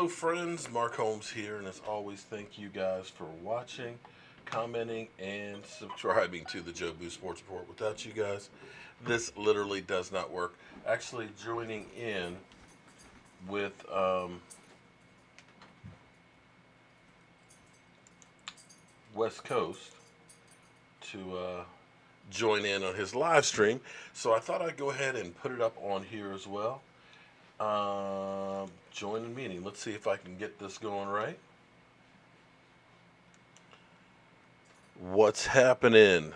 Hello, friends. Mark Holmes here, and as always, thank you guys for watching, commenting, and subscribing to the Joe Boo Sports Report. Without you guys, this literally does not work. Actually, joining in with West Coast to join in on his live stream, so I thought I'd go ahead and put it up on here as well. Join the meeting. Let's see if I can get this going right. What's happening?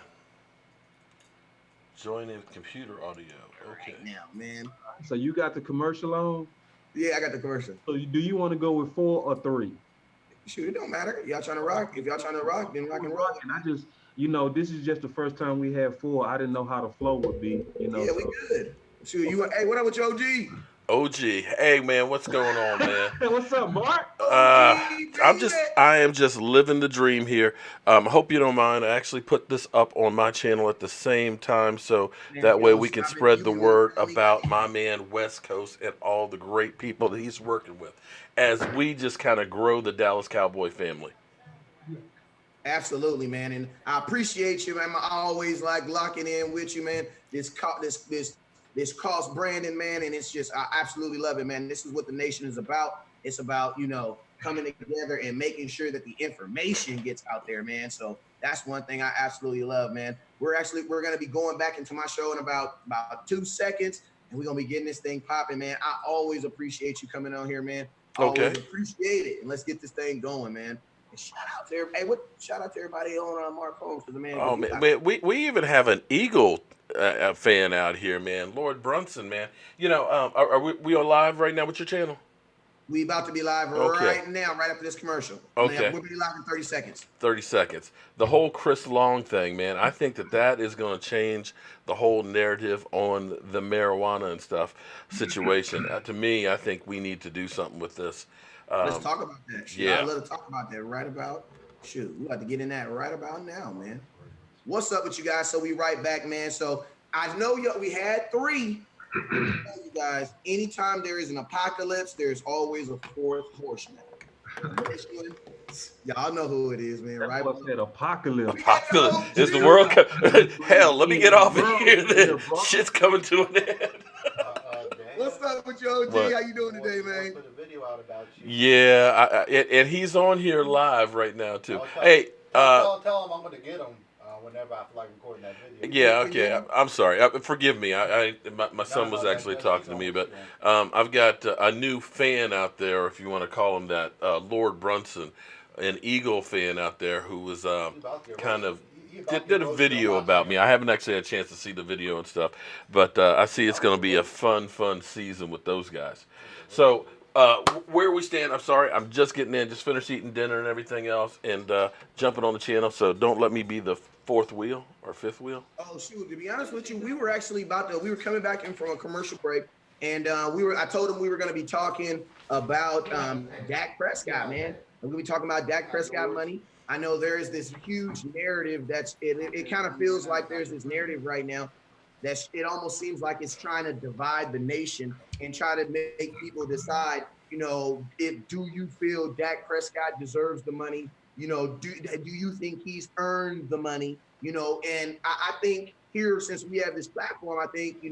Join in with computer audio. Okay. Right now, man. So you got the commercial on? Yeah, I got the commercial. So do you want to go with 4 or 3? Shoot, it don't matter. Y'all trying to rock? If y'all trying to rock, then rock and roll. And I just, this is just the first time we had 4. I didn't know how the flow would be. Yeah, we good. Shoot, hey, what up with your OG? OG, hey man, what's going on, man? What's up, Mark? I am just living the dream here. I hope you don't mind. I actually put this up on my channel at the same time, so that way we can spread the word about my man West Coast and all the great people that he's working with, as we just kind of grow the Dallas Cowboy family. Absolutely, man, and I appreciate you, man. I always like locking in with you, man. This cost branding, man, and it's just I absolutely love it, man. This is what the nation is about. It's about coming together and making sure that the information gets out there, man. So that's one thing I absolutely love, man. We're gonna be going back into my show in about 2 seconds, and we're gonna be getting this thing popping, man. I always appreciate you coming on here, man. Okay. Always appreciate it, and let's get this thing going, man. And shout out to everybody on Mark Holmes, because the man. Oh man, we even have an Eagle fan out here, man. Lord Brunson, man. Are we on live right now with your channel? We about to be live right now, right after this commercial. Okay. We'll be live in 30 seconds. 30 seconds. The whole Chris Long thing, man, I think that is going to change the whole narrative on the marijuana and stuff situation. To me, I think we need to do something with this. Let's talk about that. Yeah. I'd love to talk about that right about, we got to get in that right about now, man. What's up with you guys? So we right back, man. So I know we had 3. You guys, anytime there is an apocalypse, there's always a 4th horseman. Y'all know who it is, man, right? What's that apocalypse? Apocalypse is the world. Hell, let me get off of here. Shit's coming to an end. What's up with you, OG? How you doing today, man? Put a video out about you. Yeah, and he's on here live right now too. Hey, tell him I'm going to get him whenever I feel like recording that video. Yeah, okay. I'm sorry. Forgive me. My son was actually talking to me, but I've got a new fan out there, if you want to call him that, Lord Brunson, an Eagle fan out there who was kind of did a video about me. I haven't actually had a chance to see the video and stuff, but I see it's going to be a fun season with those guys. So where we stand, I'm sorry, I'm just getting in, just finished eating dinner and everything else, and jumping on the channel, so don't let me be the 4th wheel or 5th wheel. Oh shoot! To be honest with you, we were actually we were coming back in from a commercial break, and I told him we were going to be talking about Dak Prescott, man. We're going to be talking about Dak Prescott money. I know there is this huge narrative it kind of feels like there's this narrative right now that it almost seems like it's trying to divide the nation and try to make people decide, do you feel Dak Prescott deserves the money? Do you think he's earned the money? And I think here, since we have this platform, I think,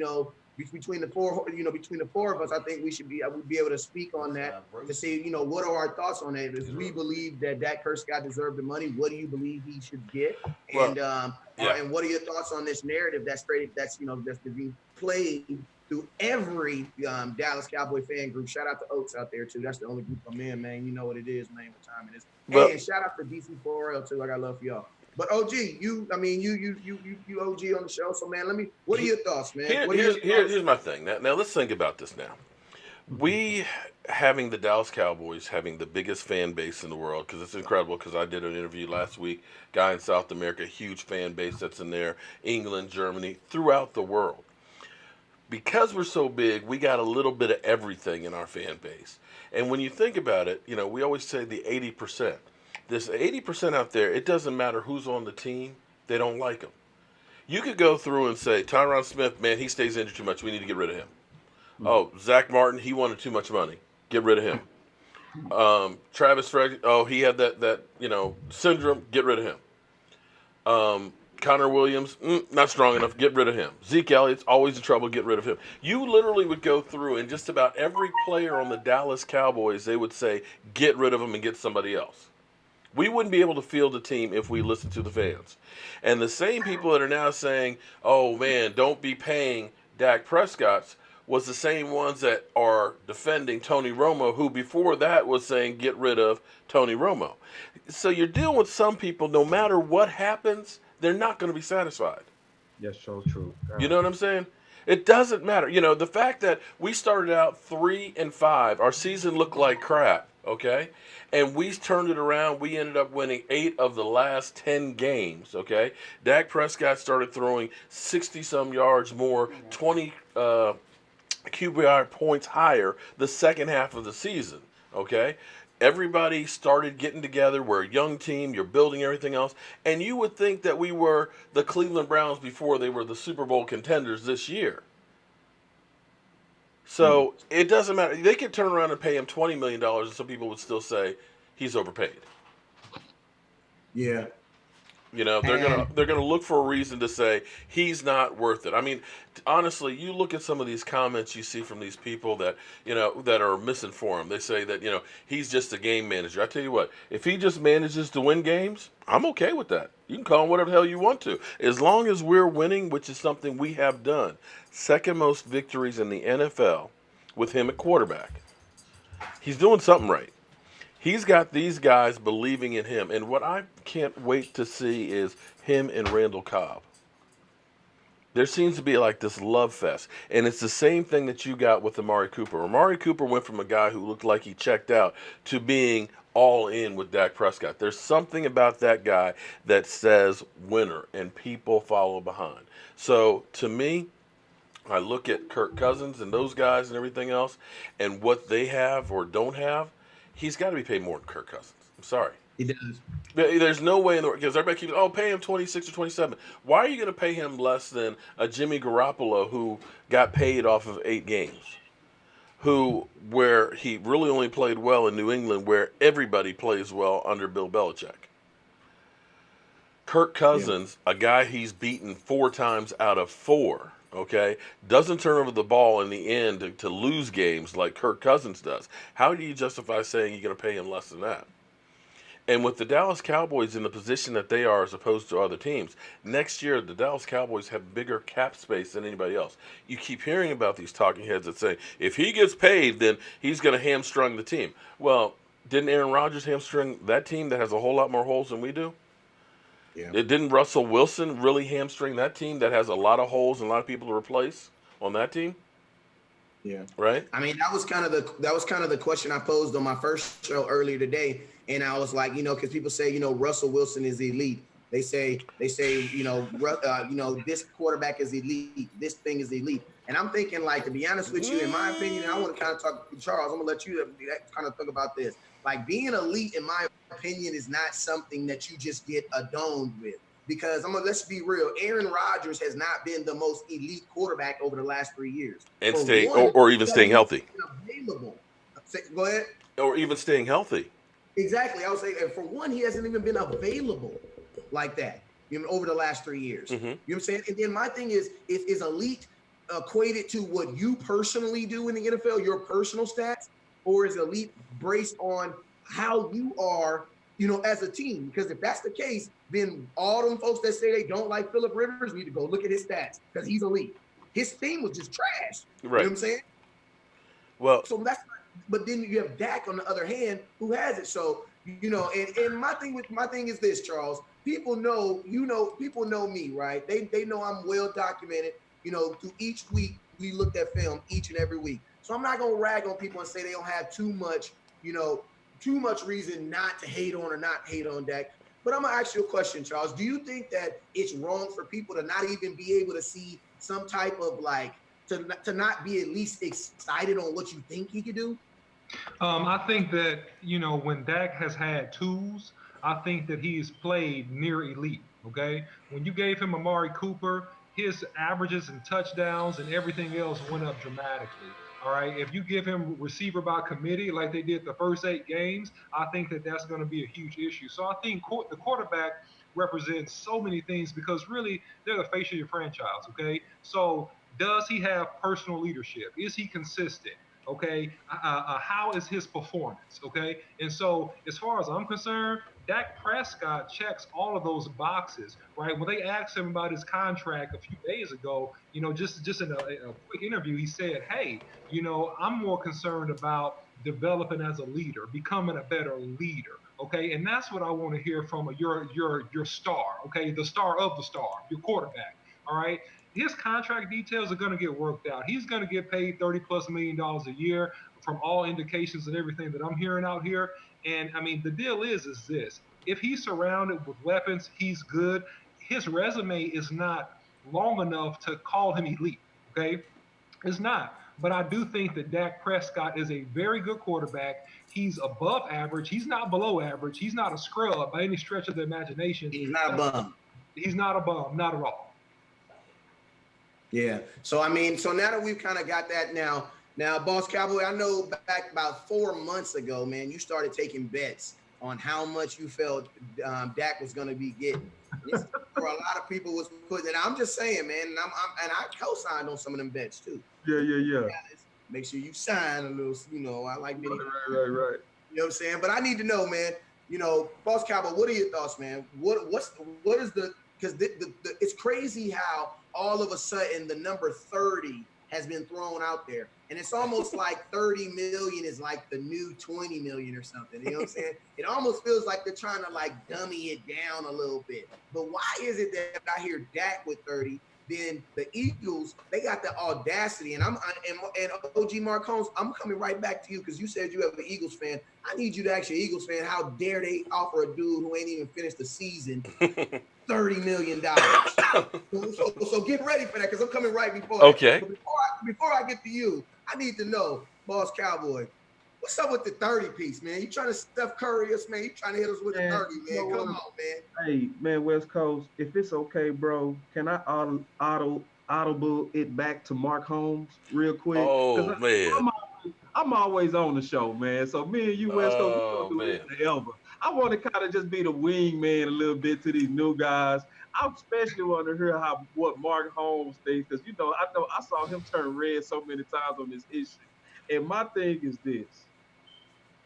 between the 4 of us, I think I would be able to speak on that to say, what are our thoughts on it? If we believe that Dak Prescott deserved the money, what do you believe he should get? And and what are your thoughts on this narrative that's being played through every Dallas Cowboy fan group? Shout out to Oaks out there too. That's the only group I'm in, man. You know what it is, man. What time it is? Hey, and shout out to DC4L too. I got love for y'all. But OG, you OG on the show. So man, what are your thoughts, man? Here's my thing. Now let's think about this now. We having the Dallas Cowboys having the biggest fan base in the world, because it's incredible, because I did an interview last week, guy in South America, huge fan base that's in there, England, Germany, throughout the world. Because we're so big, we got a little bit of everything in our fan base. And when you think about it, we always say the 80%. This 80% out there, it doesn't matter who's on the team, they don't like him. You could go through and say, Tyron Smith, man, he stays injured too much, we need to get rid of him. Oh, Zach Martin, he wanted too much money, get rid of him. Travis Frederick, oh, he had that syndrome. Get rid of him. Connor Williams, not strong enough. Get rid of him. Zeke Elliott's always in trouble. Get rid of him. You literally would go through, and just about every player on the Dallas Cowboys, they would say, get rid of him and get somebody else. We wouldn't be able to field a team if we listened to the fans. And the same people that are now saying, oh, man, don't be paying Dak Prescott's, was the same ones that are defending Tony Romo, who before that was saying get rid of Tony Romo. So you're dealing with some people, no matter what happens, they're not going to be satisfied. That's so true. You God. know what I'm saying? It doesn't matter. The fact that we started out 3-5, our season looked like crap, okay? And we turned it around. We ended up winning 8 of the last 10 games, okay? Dak Prescott started throwing 60-some yards more, 20 QBR points higher the second half of the season, okay? Everybody started getting together. We're a young team. You're building everything else. And you would think that we were the Cleveland Browns before they were the Super Bowl contenders this year. So it doesn't matter. They could turn around and pay him $20 million, and some people would still say he's overpaid. Yeah. They're And gonna look for a reason to say he's not worth it. I mean, honestly, you look at some of these comments you see from these people that that are misinformed. They say that he's just a game manager. I tell you what, if he just manages to win games, I'm okay with that. You can call him whatever the hell you want to, as long as we're winning, which is something we have done. Second most victories in the NFL with him at quarterback. He's doing something right. He's got these guys believing in him. And what I can't wait to see is him and Randall Cobb. There seems to be like this love fest. And it's the same thing that you got with Amari Cooper. Amari Cooper went from a guy who looked like he checked out to being all in with Dak Prescott. There's something about that guy that says winner, and people follow behind. So to me, I look at Kirk Cousins and those guys and everything else and what they have or don't have. He's got to be paid more than Kirk Cousins. I'm sorry. he does. There's no way in the world, because everybody keeps, pay him 26 or 27. Why are you going to pay him less than a Jimmy Garoppolo who got paid off of 8 games? Where he really only played well in New England, where everybody plays well under Bill Belichick. Kirk Cousins, a guy he's beaten 4 times out of 4, okay, doesn't turn over the ball in the end to lose games like Kirk Cousins does. How do you justify saying you're going to pay him less than that? And with the Dallas Cowboys in the position that they are as opposed to other teams, next year the Dallas Cowboys have bigger cap space than anybody else. You keep hearing about these talking heads that say, if he gets paid, then he's going to hamstring the team. Well, didn't Aaron Rodgers hamstring that team that has a whole lot more holes than we do? Yeah. It didn't Russell Wilson really hamstring that team that has a lot of holes and a lot of people to replace on that team? Yeah. Right? I mean, that was kind of the question I posed on my first show earlier today. And I was like, because people say, Russell Wilson is elite. They say, this quarterback is elite. This thing is elite. And I'm thinking, like, to be honest with you, in my opinion, and I want to kind of talk to Charles. I'm gonna let you kind of think about this. Like, being elite, in my opinion, is not something that you just get adorned with. Because let's be real, Aaron Rodgers has not been the most elite quarterback over the last 3 years. And or even staying healthy. Available. Go ahead. Or even staying healthy. Exactly. I would say, for one, he hasn't even been available like that, over the last 3 years. Mm-hmm. You know what I'm saying? And then my thing is elite equated to what you personally do in the NFL, your personal stats, or is elite based on how you are, as a team? Because if that's the case, then all them folks that say they don't like Phillip Rivers need to go look at his stats, because he's elite. His team was just trash. Right. You know what I'm saying? Well, so but then you have Dak on the other hand, who has it. So, and my thing is this, Charles. People know me, right? They know I'm well documented. Through each week we looked at film each and every week. So I'm not gonna rag on people and say they don't have too much reason not to hate on or not hate on Dak. But I'm gonna ask you a question, Charles. Do you think that it's wrong for people to not even be able to see some type of to not be at least excited on what you think he could do? I think that, when Dak has had tools, I think that he's played near elite, okay? When you gave him Amari Cooper, his averages and touchdowns and everything else went up dramatically. All right. If you give him receiver by committee like they did the first 8 games, I think that that's going to be a huge issue. So I think the quarterback represents so many things because really they're the face of your franchise. Okay. So does he have personal leadership? Is he consistent? Okay. How is his performance? Okay. And so as far as I'm concerned, Dak Prescott checks all of those boxes, right? When they asked him about his contract a few days ago, just in a quick interview, he said, "Hey, I'm more concerned about developing as a leader, becoming a better leader." Okay, and that's what I want to hear from your star. Okay, the star of the star, your quarterback. All right, his contract details are going to get worked out. He's going to get paid $30+ million a year from all indications and everything that I'm hearing out here. And I mean, the deal is this: if he's surrounded with weapons, he's good. His resume is not long enough to call him elite. Okay, it's not. But I do think that Dak Prescott is a very good quarterback. He's above average. He's not below average. He's not a scrub by any stretch of the imagination. He's not a bum. He's not a bum, not at all. Yeah. So I mean, so now that we've kind of got that now, Boss Cowboy, I know back about 4 months ago, man, you started taking bets on how much you felt Dak was going to be getting. This, for a lot of people was putting, and I'm just saying, man, and I co-signed on some of them bets too. Yeah. Guys, make sure you sign a little, I like many. Right. You know what I'm saying? But I need to know, man. Boss Cowboy, what are your thoughts, man? What is the because it's crazy how all of a sudden the number 30 has been thrown out there. And it's almost like 30 million is like the new 20 million or something. You know what I'm saying? It almost feels like they're trying to like dummy it down a little bit. But why is it that I hear Dak with 30, then the Eagles, they got the audacity. And OG Mark Holmes, I'm coming right back to you because you said you have an Eagles fan. I need you to ask your Eagles fan, how dare they offer a dude who ain't even finished the season $30 million. So get ready for that because I'm coming right before Okay. that. But before I get to you, I need to know, Boss Cowboy, what's up with the 30 piece, man? You trying to Steph Curry us, man? You trying to hit us with a 30, man? Come on, man. Hey, man, West Coast, if it's okay, bro, can I audible it back to Mark Holmes real quick? Oh, man. I'm always on the show, man. So me and you, West Coast, we don't do this forever. I want to kind of just be the wingman a little bit to these new guys. I especially want to hear what Mark Holmes thinks because I saw him turn red so many times on this issue. And my thing is this: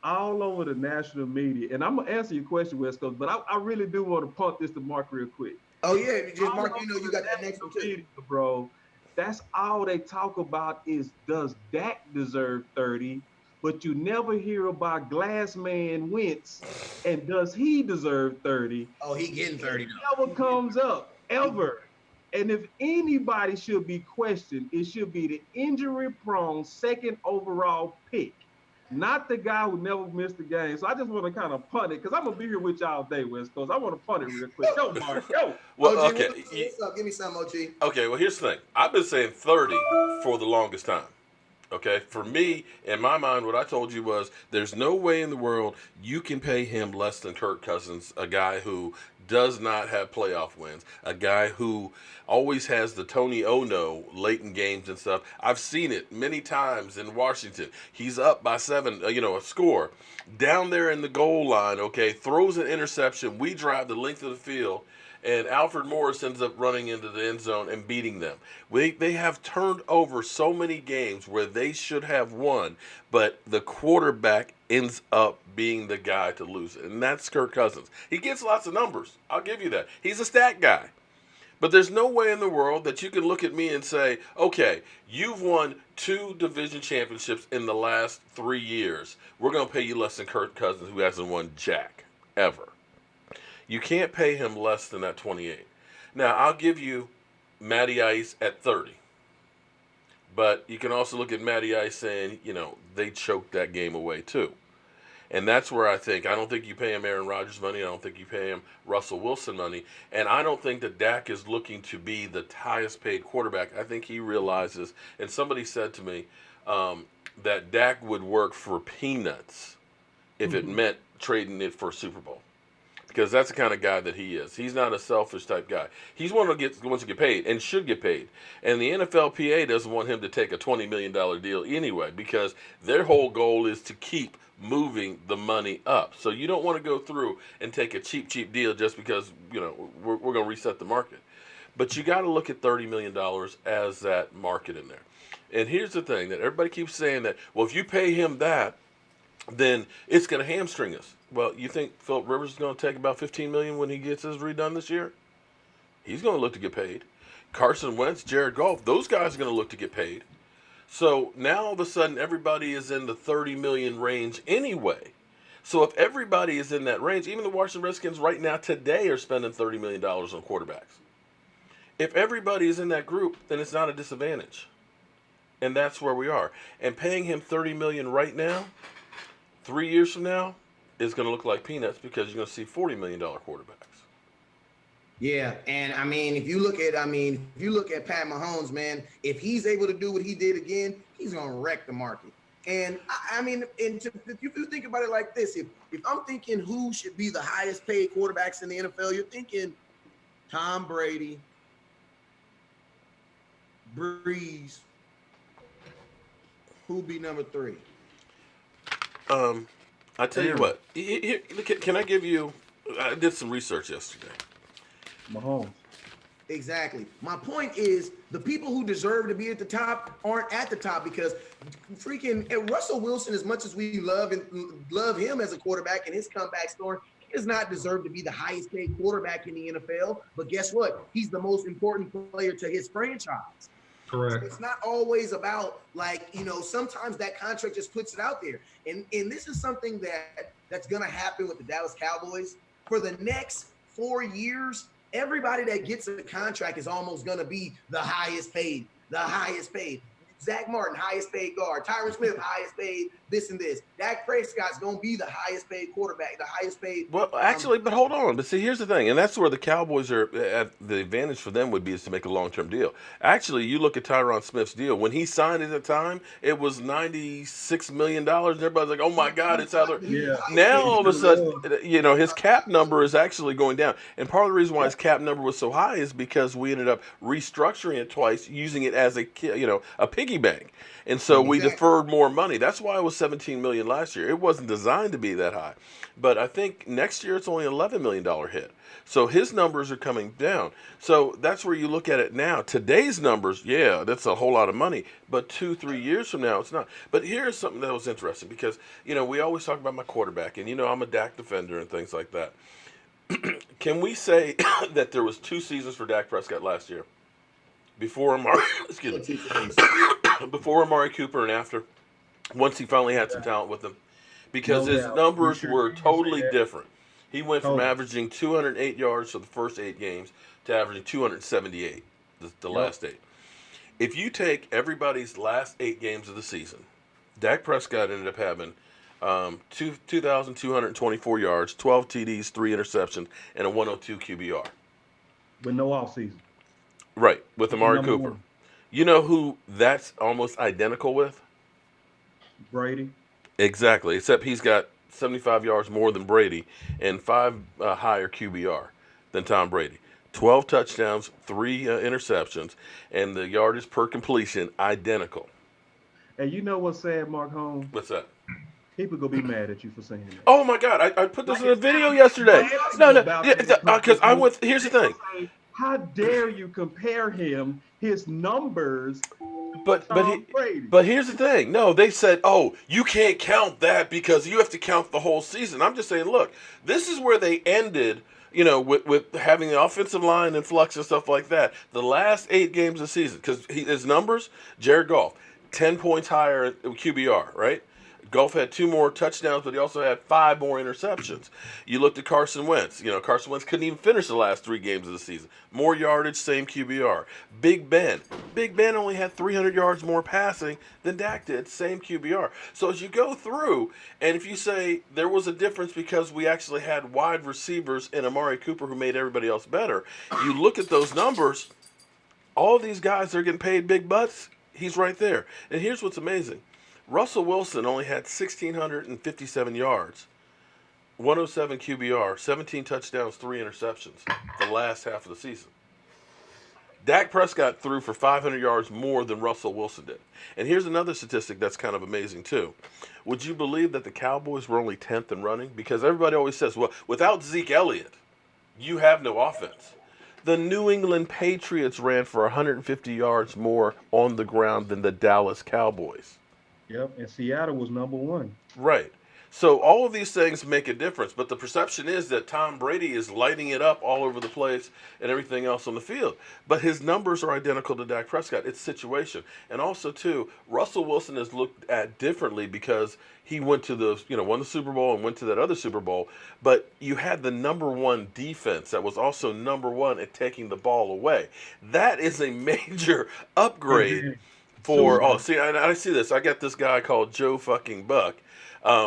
all over the national media, and I'm gonna answer your question, West Coast, but I really do want to punt this to Mark real quick. Oh yeah, just Mark, you got that next one too, media, bro. That's all they talk about is does Dak deserve 30? But you never hear about Glassman Wentz and does he deserve 30? Oh, he getting 30 now. Never comes up, ever. And if anybody should be questioned, it should be the injury-prone second overall pick, not the guy who never missed a game. So I just want to kind of punt it because I'm going to be here with y'all all day, West Coast. I want to punt it real quick. Go, Mark, go. Well, OG, okay. What's up? Give me some, OG. Okay, well, here's the thing. I've been saying 30 for the longest time. Okay, for me, in my mind, what I told you was there's no way in the world you can pay him less than Kirk Cousins, a guy who does not have playoff wins, a guy who always has the Tony Ono late in games and stuff. I've seen it many times in Washington. He's up by 7, a score. Down there in the goal line, okay, throws an interception. We drive the length of the field. And Alfred Morris ends up running into the end zone and beating them. They have turned over so many games where they should have won, but the quarterback ends up being the guy to lose it. And that's Kirk Cousins. He gets lots of numbers. I'll give you that. He's a stat guy. But there's no way in the world that you can look at me and say, okay, you've won 2 division championships in the last 3 years. We're going to pay you less than Kirk Cousins, who hasn't won jack, ever. You can't pay him less than that 28. Now, I'll give you Matty Ice at 30. But you can also look at Matty Ice saying, they choked that game away too. And that's where I don't think you pay him Aaron Rodgers money. I don't think you pay him Russell Wilson money. And I don't think that Dak is looking to be the highest paid quarterback. I think he realizes, and somebody said to me that Dak would work for peanuts if it meant trading it for a Super Bowl. because that's the kind of guy that he is. He's not a selfish type guy. He's one who wants to get paid and should get paid. And the NFLPA doesn't want him to take a $20 million deal anyway, because their whole goal is to keep moving the money up. So you don't want to go through and take a cheap deal just because, we're going to reset the market. But you got to look at $30 million as that market in there. And here's the thing that everybody keeps saying that, well, if you pay him that, then it's going to hamstring us. Well, you think Philip Rivers is going to take about $15 million when he gets his redone this year? He's going to look to get paid. Carson Wentz, Jared Goff, those guys are going to look to get paid. So now all of a sudden everybody is in the 30 million range anyway. So if everybody is in that range, even the Washington Redskins right now today are spending $30 million on quarterbacks. If everybody is in that group, then it's not a disadvantage. And that's where we are. And paying him $30 million right now, 3 years from now, is going to look like peanuts, because you're going to see $40 million quarterbacks. Yeah, and if you look at Pat Mahomes, man, if he's able to do what he did again, he's going to wreck the market. And if you think about it like this, if I'm thinking who should be the highest paid quarterbacks in the NFL, you're thinking Tom Brady, Breeze. Who'd be number 3? I tell you what. Can I give you? I did some research yesterday. Mahomes. Exactly. My point is, the people who deserve to be at the top aren't at the top, because freaking Russell Wilson, as much as we love him as a quarterback and his comeback story, he does not deserve to be the highest paid quarterback in the NFL. But guess what? He's the most important player to his franchise. Correct. So it's not always about, sometimes that contract just puts it out there. And this is something that's going to happen with the Dallas Cowboys. For the next 4 years, everybody that gets a contract is almost going to be the highest paid. Zach Martin, highest paid guard. Tyron Smith, highest paid this and this. Dak Prescott's going to be the highest paid quarterback, the highest paid. Well, actually, but hold on. But see, here's the thing, and that's where the Cowboys are. The advantage for them would be is to make a long-term deal. Actually, you look at Tyron Smith's deal. When he signed at the time, it was $96 million. And everybody's like, oh, my God, it's out there. Yeah. Now, all of a sudden, his cap number is actually going down. And part of the reason why his cap number was so high is because we ended up restructuring it twice, using it as a piggy bank. And so we deferred more money. That's why it was $17 million last year. It wasn't designed to be that high. But I think next year it's only an $11 million hit. So his numbers are coming down. So that's where you look at it now. Today's numbers, yeah, that's a whole lot of money. But 2-3 years from now, it's not. But here's something that was interesting, because, we always talk about my quarterback. And, I'm a Dak defender and things like that. Can we say that there was 2 seasons for Dak Prescott last year? Before Amari Cooper and after, once he finally had some talent with him, because his numbers were totally different. He went from averaging 208 yards for the first 8 games to averaging 278 the last 8. If you take everybody's last 8 games of the season, Dak Prescott ended up having 2,224 yards, 12 TDs, 3 interceptions, and a 102 QBR. With no offseason. Right, with Amari Cooper. 1. You know who that's almost identical with? Brady. Exactly, except he's got 75 yards more than Brady and 5 higher QBR than Tom Brady. 12 touchdowns, 3 interceptions, and the yardage per completion identical. And you know what's sad, Mark Holmes? What's that? People gonna be mad at you for saying that. Oh my God! I put this in a video yesterday. No, because I went. Here's the thing. How dare you compare his numbers? But here's the thing. No, they said, oh, you can't count that because you have to count the whole season. I'm just saying, look, this is where they ended. With having the offensive line and flux and stuff like that. The last 8 games of the season, because his numbers, Jared Goff, 10 points higher QBR, right? Goff had 2 more touchdowns, but he also had 5 more interceptions. You looked at Carson Wentz. Carson Wentz couldn't even finish the last 3 games of the season. More yardage, same QBR. Big Ben only had 300 yards more passing than Dak did, same QBR. So as you go through, and if you say there was a difference because we actually had wide receivers in Amari Cooper who made everybody else better, you look at those numbers, all these guys that are getting paid big bucks, he's right there. And here's what's amazing. Russell Wilson only had 1,657 yards 107 QBR, 17 touchdowns, 3 interceptions the last half of the season. Dak Prescott threw for 500 yards more than Russell Wilson did. And here's another statistic that's kind of amazing, too. Would you believe that the Cowboys were only 10th in running? Because everybody always says, well, without Zeke Elliott, you have no offense. The New England Patriots ran for 150 yards more on the ground than the Dallas Cowboys. Yep, and Seattle was number 1. Right. So all of these things make a difference, but the perception is that Tom Brady is lighting it up all over the place and everything else on the field. But his numbers are identical to Dak Prescott. It's situation. And also, too, Russell Wilson is looked at differently because he went to won the Super Bowl and went to that other Super Bowl. But you had the number 1 defense that was also number 1 at taking the ball away. That is a major upgrade for, I see this. I got this guy called Joe fucking Buck.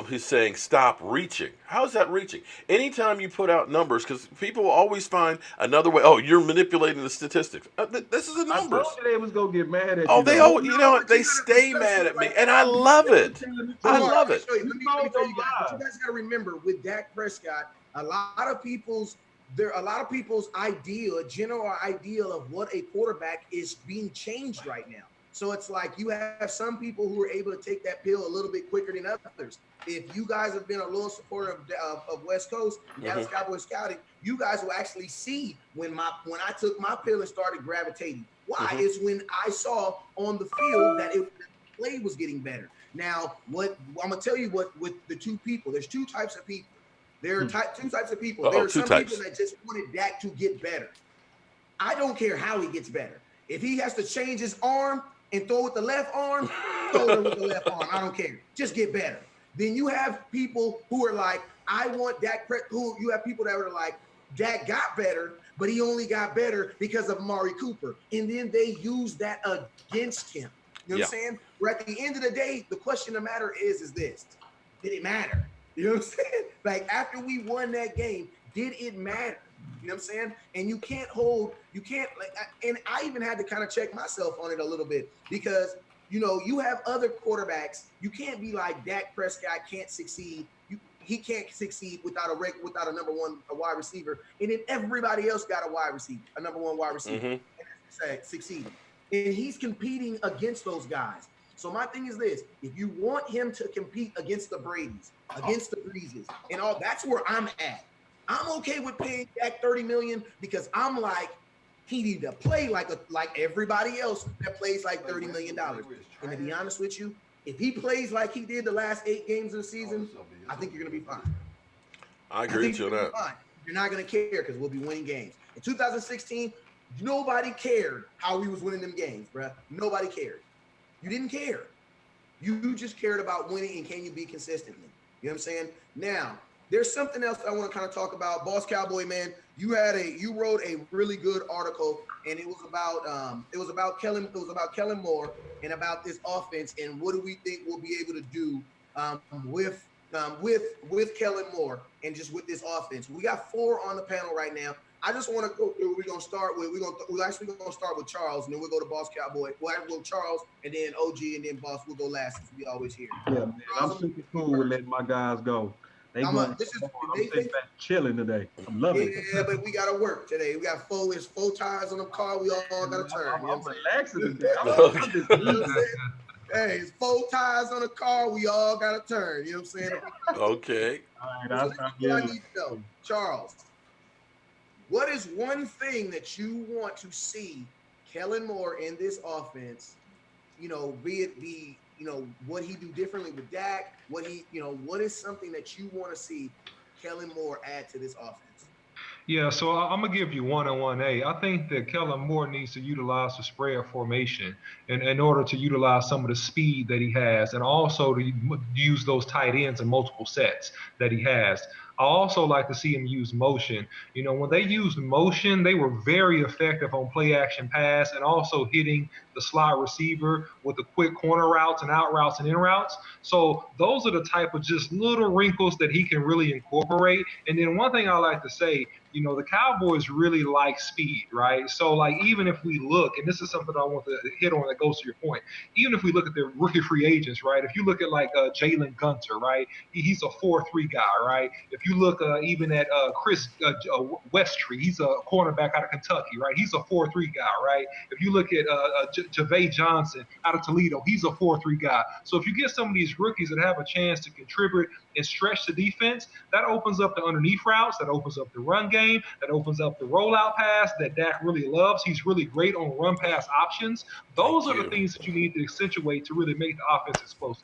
Who's saying stop reaching. How is that reaching? Anytime you put out numbers, because people will always find another way. Oh, you're manipulating the statistics. This is the numbers. I told you they was gonna get mad at you. Oh, they stay mad at me, and I love it. I love it. Let me tell you guys. But you guys got to remember, with Dak Prescott, a lot of people's general ideal of what a quarterback is being changed right now. So it's like you have some people who are able to take that pill a little bit quicker than others. If you guys have been a loyal supporter of West Coast, Dallas Cowboys scouting, you guys will actually see when I took my pill and started gravitating. Why? It's when I saw on the field that the play was getting better. Now, what I'm gonna tell you, what with the two people, there's two types of people. There are two types of people. There are some people that just wanted Dak to get better. I don't care how he gets better. If he has to change his arm and throw with the left arm, throw it with the left arm. I don't care. Just get better. Then you have people who are like, I want Dak. You have people that are like, Dak got better, but he only got better because of Amari Cooper. And then they use that against him. You know what I'm saying? Where at the end of the day, the question of matter is this. Did it matter? You know what I'm saying? Like, after we won that game, did it matter? You know what I'm saying? And and I even had to kind of check myself on it a little bit because, you have other quarterbacks. You can't be like Dak Prescott can't succeed. He can't succeed without a number 1 wide receiver. And then everybody else got a number 1 wide receiver and succeeding. And he's competing against those guys. So my thing is this: if you want him to compete against the Bradys, against the Breezes, and all, that's where I'm at. I'm okay with paying Dak $30 million because I'm like, he need to play like everybody else that plays like $30 million. And to be honest with you, if he plays like he did the last 8 games of the season, I think you're gonna be fine. I agree with you on that. You're not gonna care because we'll be winning games. In 2016, nobody cared how we was winning them games, bruh. Nobody cared. You didn't care. You just cared about winning and can you be consistently. You know what I'm saying? Now, there's something else I want to kind of talk about. Boss Cowboy, man, you wrote a really good article, and it was about Kellen Moore and about this offense and what do we think we'll be able to do with Kellen Moore and just with this offense. We got 4 on the panel right now. I just want to go through. We're start with Charles, and then we'll go to Boss Cowboy. We'll go Charles, and then OG, and then Boss. We'll go last, since we always here. Yeah, man, I'm super cool with letting my guys go. I'm sitting back chilling today. I'm loving it. Yeah, but we got to work today. We got 4 tires on the car. We all got to turn. I'm relaxing today. Hey, it's 4 tires on the car. We all got to turn. You know what I'm saying? Okay. All right, I need to know. Charles, what is one thing that you want to see Kellen Moore in this offense? What he do differently with Dak? What is something that you want to see Kellen Moore add to this offense? Yeah, so I'm going to give you 1 and 1A. I think that Kellen Moore needs to utilize the spread formation in order to utilize some of the speed that he has, and also to use those tight ends in multiple sets that he has. I also like to see him use motion. When they used motion, they were very effective on play action pass and also hitting the slot receiver with the quick corner routes and out routes and in routes. So those are the type of just little wrinkles that he can really incorporate. And then one thing I like to say, the Cowboys really like speed, right? So, like, even if we look, and this is something I want to hit on that goes to your point, even if we look at the rookie free agents, right? If you look at like Jalen Gunter, right? He's a 4-3 guy, right? If You look even at Chris Westry. He's a cornerback out of Kentucky, right? He's a 4-3 guy, right? If you look at Javay Johnson out of Toledo, he's a 4-3 guy. So if you get some of these rookies that have a chance to contribute and stretch the defense, that opens up the underneath routes, that opens up the run game, that opens up the rollout pass that Dak really loves. He's really great on run pass options. Those are the things that you need to accentuate to really make the offense explosive.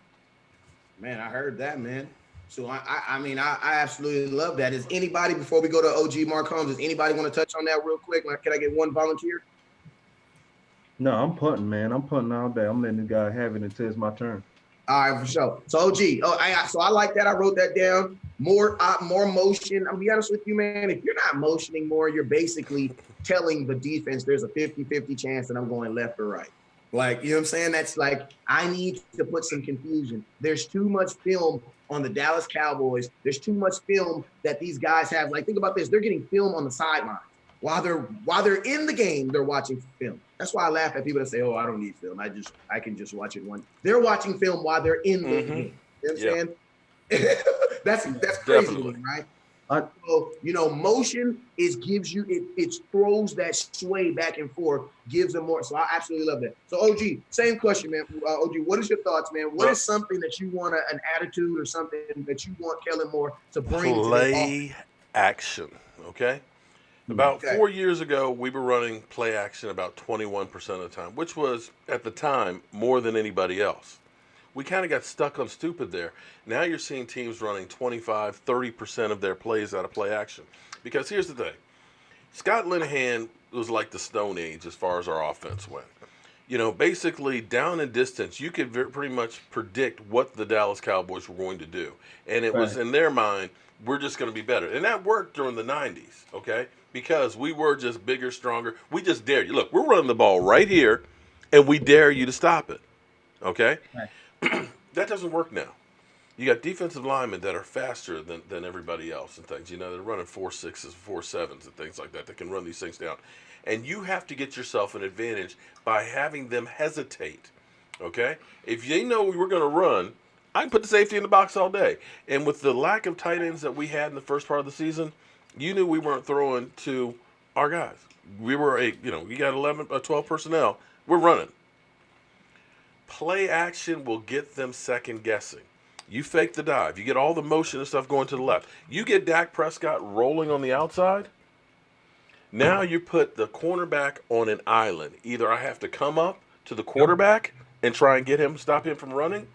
Man, I heard that, man. So I mean, I absolutely love that. Is anybody, before we go to OG Mark Holmes, does anybody want to touch on that real quick? Can I get one volunteer? No, I'm punting, man. I'm punting all day. I'm letting the guy have it until it's my turn. All right, for sure. So OG, so I like that. I wrote that down. More motion. I'll be honest with you, man. If you're not motioning more, you're basically telling the defense there's a 50-50 chance that I'm going left or right. Like, you know what I'm saying? That's like, I need to put some confusion. There's too much film on the Dallas Cowboys. There's too much film that these guys have. Like, think about this. They're getting film on the sideline. While they're in the game, they're watching film. That's why I laugh at people that say, "Oh, I don't need film. I can just watch it one." They're watching film while they're in the game. You know what I'm saying? That's crazy to me, right? So, motion gives you it throws that sway back and forth, gives them more. So I absolutely love that. So OG, same question, man. OG, what is your thoughts, man? What is something that you want an attitude or something that you want Kellen Moore to bring? Play action, okay? About 4 years ago, we were running play action about 21% of the time, which was, at the time, more than anybody else. We kind of got stuck on stupid there. Now you're seeing teams running 25, 30% of their plays out of play action. Because here's the thing. Scott Linehan was like the Stone Age as far as our offense went. Basically, down and distance, you could pretty much predict what the Dallas Cowboys were going to do. And it was, in their mind, we're just going to be better. And that worked during the 90s, okay? Because we were just bigger, stronger. We just dared you. Look, we're running the ball right here, and we dare you to stop it, okay? Right. That doesn't work now. You got defensive linemen that are faster than everybody else and things. They're running 4.6s, 4.7s, and things like that can run these things down. And you have to get yourself an advantage by having them hesitate, okay? If they know we were going to run, I can put the safety in the box all day. And with the lack of tight ends that we had in the first part of the season, you knew we weren't throwing to our guys. We were you got 11 or 12 personnel. We're running. Play action will get them second guessing. You fake the dive. You get all the motion and stuff going to the left. You get Dak Prescott rolling on the outside. Now you put the cornerback on an island. Either I have to come up to the quarterback and try and get him, stop him from running,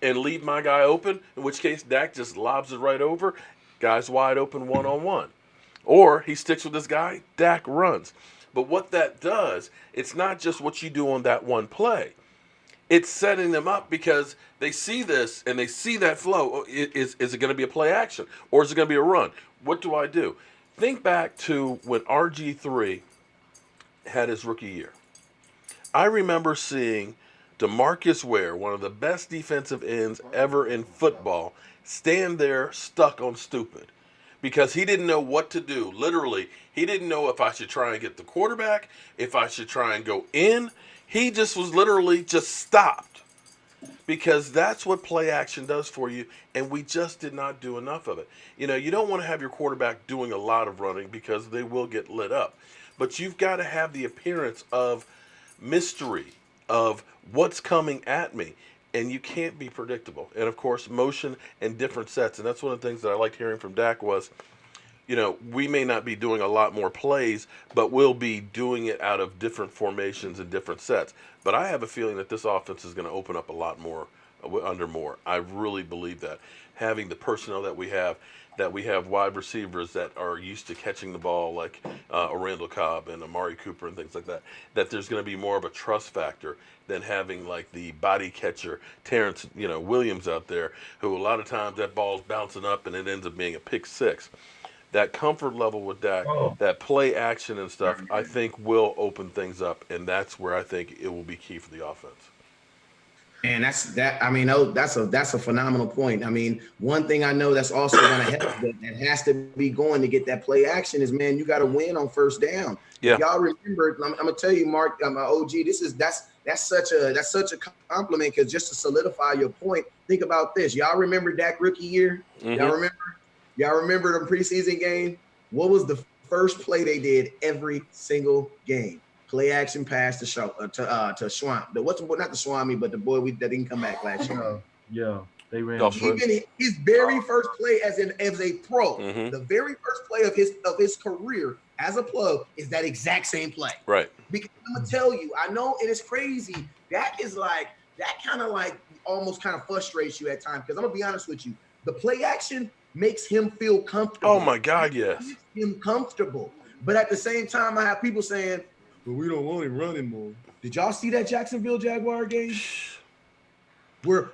and leave my guy open, in which case Dak just lobs it right over. Guy's wide open one-on-one. Or he sticks with this guy, Dak runs. But what that does, it's not just what you do on that one play. It's setting them up because they see this and they see that flow. Is it going to be a play action or is it going to be a run? What do I do? Think back to when RG3 had his rookie year. I remember seeing DeMarcus Ware, one of the best defensive ends ever in football, stand there stuck on stupid because he didn't know what to do. Literally, he didn't know if I should try and get the quarterback, if I should try and go in. He just was literally just stopped because that's what play action does for you, and we just did not do enough of it. You don't want to have your quarterback doing a lot of running because they will get lit up. But you've got to have the appearance of mystery, of what's coming at me. And you can't be predictable. And, of course, motion and different sets. And that's one of the things that I liked hearing from Dak was, we may not be doing a lot more plays, but we'll be doing it out of different formations and different sets. But I have a feeling that this offense is going to open up a lot more under Moore. I really believe that. Having the personnel that we have wide receivers that are used to catching the ball like Randall Cobb and Amari Cooper and things like that, that there's going to be more of a trust factor than having like the body catcher Terrence Williams out there, who a lot of times that ball's bouncing up and it ends up being a pick six. That comfort level with Dak, that play action and stuff, I think will open things up, and that's where I think it will be key for the offense. And that's a phenomenal point. I mean, one thing I know that's also going to help that has to be going to get that play action is, man, you got to win on first down. Yeah. Y'all remember? I'm gonna tell you, Mark, my OG. That's such a compliment because just to solidify your point, think about this. Y'all remember Dak rookie year? Mm-hmm. Y'all remember? Y'all remember the preseason game? What was the first play they did every single game? Play action pass to Schwam. Not the Swami, but the boy that didn't come back last year. Yeah, they ran. Golf Sweat. Even his very first play as a pro, Mhm. the very first play of his career as a pro is that exact same play. Right. Because I'm gonna tell you, I know it is crazy. That kind of like almost kind of frustrates you at times. Because I'm gonna be honest with you, the play action makes him feel comfortable. Oh my God, yes. It makes him comfortable. But at the same time, I have people saying, "But we don't want him running more." Did y'all see that Jacksonville Jaguar game?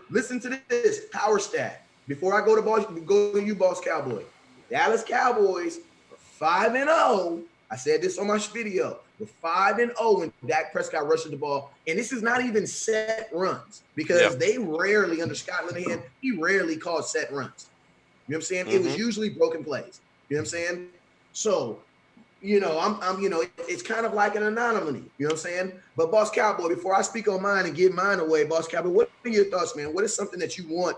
Listen to this power stat before I go to you, Boss Cowboy. Dallas Cowboys 5-0. I said this on my video. We're 5-0 when Dak Prescott rushes the ball, and this is not even set runs because they rarely under Scott Linehan, he rarely calls set runs. You know what I'm saying? It was usually broken plays. You know what I'm saying? So, it's kind of like an anomaly. You know what I'm saying? But Boss Cowboy, before I speak on mine and give mine away, Boss Cowboy, what are your thoughts, man? What is something that you want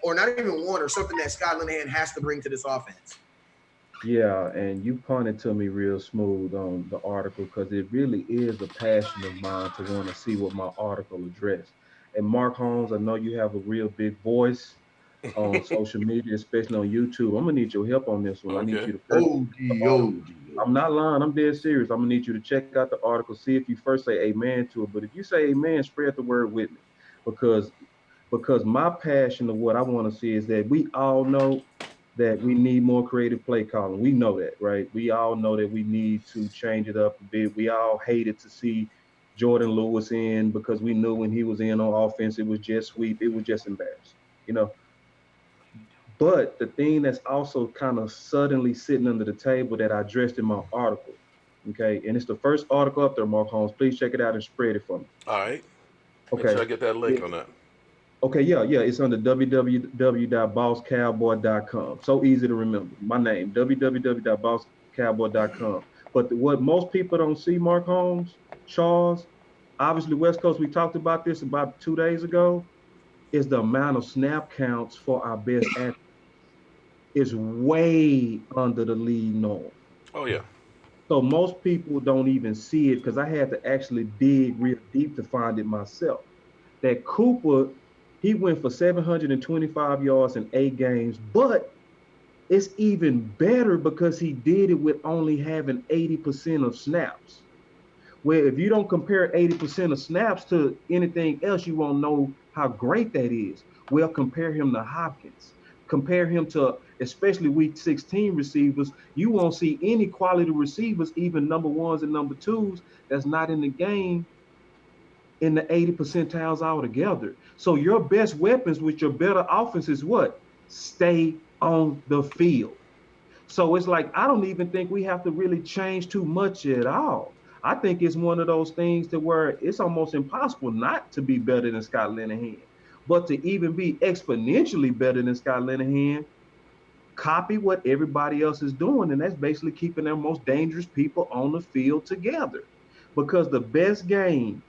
or not even want, or something that Scott Linehan has to bring to this offense? Yeah, and you punted to me real smooth on the article because it really is a passion of mine to want to see what my article addressed. And Mark Holmes, I know you have a real big voice on social media, especially on YouTube. I'm gonna need your help on this one. I need you to first. I'm not lying. I'm dead serious. I'm gonna need you to check out the article. See if you first say amen to it. But if you say amen, spread the word with me, because my passion of what I want to see is that we all know that we need more creative play calling. We know that, right? We all know that we need to change it up a bit. We all hated to see Jordan Lewis in because we knew when he was in on offense, it was just sweep. It was just embarrassing, you know. But the thing that's also kind of suddenly sitting under the table that I addressed in my article, okay, and it's the first article up there, Mark Holmes. Please check it out and spread it for me. All right. Okay. Make sure I get that link on that. Okay, yeah. It's under www.bosscowboy.com. So easy to remember. My name, www.bosscowboy.com. But what most people don't see, Mark Holmes, Charles, obviously West Coast, we talked about this about 2 days ago, is the amount of snap counts for our best athletes is way under the league norm. Oh, yeah. So most people don't even see it because I had to actually dig real deep to find it myself. That Cooper, he went for 725 yards in 8 games, but it's even better because he did it with only having 80% of snaps. Where if you don't compare 80% of snaps to anything else, you won't know how great that is. Well, compare him to Hopkins. Compare him to especially week 16 receivers. You won't see any quality receivers, even number ones and number twos, that's not in the game in the 80 percentiles altogether. So your best weapons with your better offense is what? Stay on the field. So it's like, I don't even think we have to really change too much at all. I think it's one of those things to where it's almost impossible not to be better than Scott Linehan. But to even be exponentially better than Scott Linehan, copy what everybody else is doing. And that's basically keeping their most dangerous people on the field together. Because the best game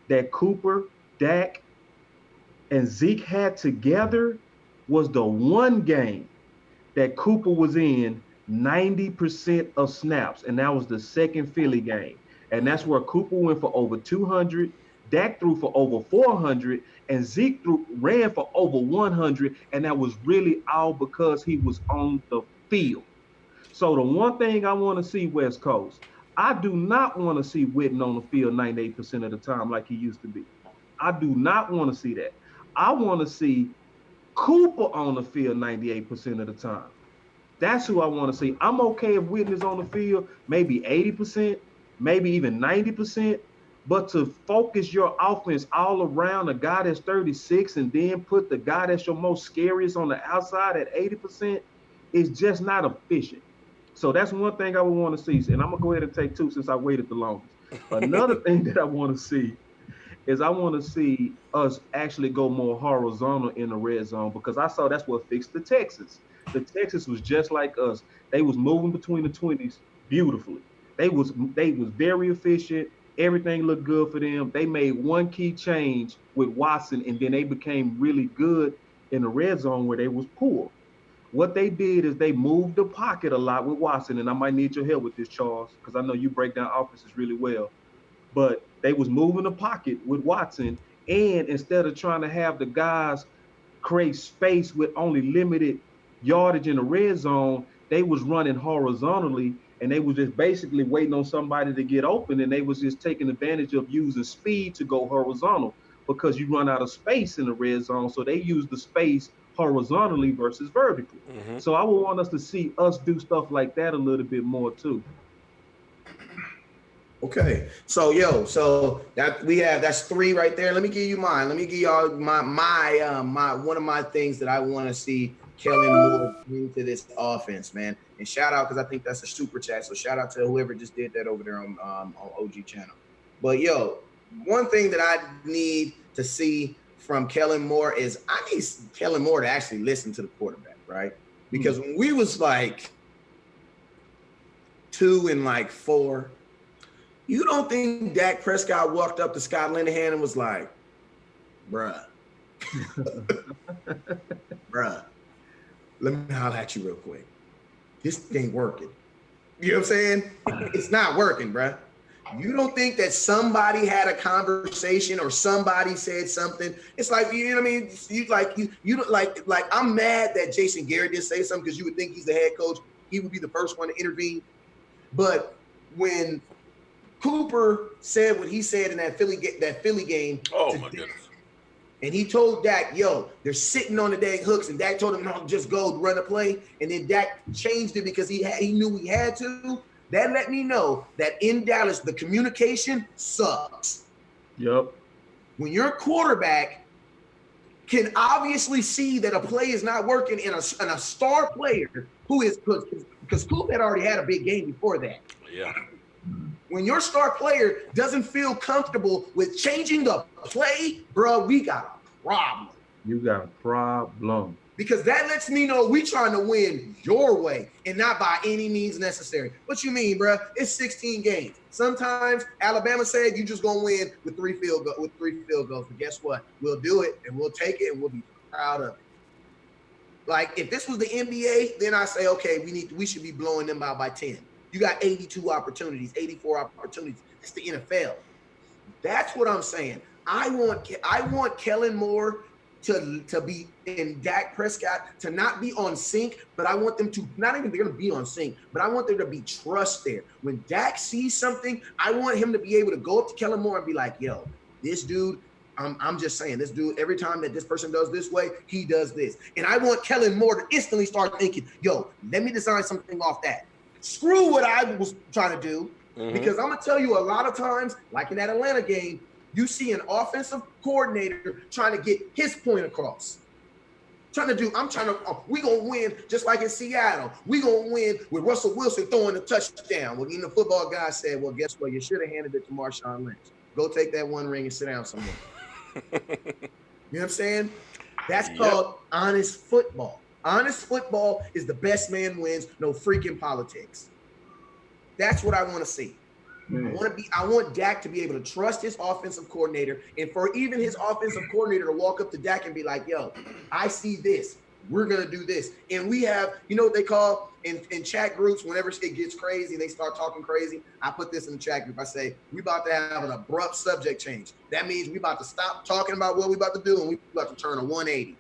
that Cooper, Dak, and Zeke had together was the one game that Cooper was in 90% of snaps, and that was the second Philly game. And that's where Cooper went for over 200, Dak threw for over 400, and Zeke ran for over 100, and that was really all because he was on the field. So the one thing I want to see, West Coast, I do not want to see Witten on the field 98% of the time like he used to be. I do not want to see that. I want to see Cooper on the field 98% of the time. That's who I want to see. I'm okay if Witten is on the field, maybe 80%, maybe even 90%, but to focus your offense all around a guy that's 36 and then put the guy that's your most scariest on the outside at 80% is just not efficient. So that's one thing I would want to see. And I'm going to go ahead and take 2 since I waited the longest. Another thing that I want to see is I want to see us actually go more horizontal in the red zone because I saw that's what fixed the Texans. The Texans was just like us. They was moving between the 20s beautifully. They was very efficient. Everything looked good for them. They made one key change with Watson, and then they became really good in the red zone where they was poor. What they did is they moved the pocket a lot with Watson, and I might need your help with this, Charles, because I know you break down offenses really well. But they was moving the pocket with Watson, and instead of trying to have the guys create space with only limited yardage in the red zone, they was running horizontally, and they was just basically waiting on somebody to get open, and they was just taking advantage of using speed to go horizontal because you run out of space in the red zone. So they use the space horizontally versus vertically. Mm-hmm. So I would want us to see us do stuff like that a little bit more too. Okay, so that's 3 right there. Let me give you mine. Let me give y'all my one of my things that I want to see Kellen Moore bring to this offense, man. And shout out, because I think that's a super chat. So shout out to whoever just did that over there on OG channel. But one thing that I need to see from Kellen Moore is I need Kellen Moore to actually listen to the quarterback, right? Because when we was like 2 and 4. You don't think Dak Prescott walked up to Scott Linehan and was like, bruh, let me holler at you real quick. This ain't working. You know what I'm saying? It's not working, bruh. You don't think that somebody had a conversation or somebody said something? It's like, you know what I mean? You like I'm mad that Jason Garrett didn't say something, because you would think he's the head coach. He would be the first one to intervene. But when Cooper said what he said in that Philly game. Oh my goodness! And he told Dak, they're sitting on the dang hooks, and Dak told him, no, just go run a play. And then Dak changed it because he knew he had to. That let me know that in Dallas, the communication sucks. Yep. When your quarterback can obviously see that a play is not working in a star player who is, because Coop had already had a big game before that. Yeah. When your star player doesn't feel comfortable with changing the play, bro, we got a problem. You got a problem. Because that lets me know we trying to win your way and not by any means necessary. What you mean, bro? It's 16 games. Sometimes Alabama said you just gonna win with 3 field goals. But guess what? We'll do it and we'll take it and we'll be proud of it. Like if this was the NBA, then I say, okay, we should be blowing them out by 10. You got 82 opportunities, 84 opportunities. It's the NFL. That's what I'm saying. I want Kellen Moore to be in Dak Prescott to not be on sync, but I want them to not even they're going to be on sync, but I want there to be trust there. When Dak sees something, I want him to be able to go up to Kellen Moore and be like, yo, this dude, I'm just saying, this dude, every time that this person does this way, he does this. And I want Kellen Moore to instantly start thinking, yo, let me design something off that. Screw what I was trying to do, because I'm going to tell you a lot of times, like in that Atlanta game, you see an offensive coordinator trying to get his point across. We going to win just like in Seattle. We going to win with Russell Wilson throwing a touchdown. Well, the football guy said, well, guess what? You should have handed it to Marshawn Lynch. Go take that 1 ring and sit down somewhere. You know what I'm saying? That's called honest football. Honest football is the best man wins, no freaking politics. That's what I want to see. I want Dak to be able to trust his offensive coordinator, and for even his offensive coordinator to walk up to Dak and be like, yo, I see this. We're going to do this. And we have, you know what they call in chat groups, whenever it gets crazy, they start talking crazy. I put this in the chat group. I say, we about to have an abrupt subject change. That means we about to stop talking about what we about to do, and we about to turn a 180.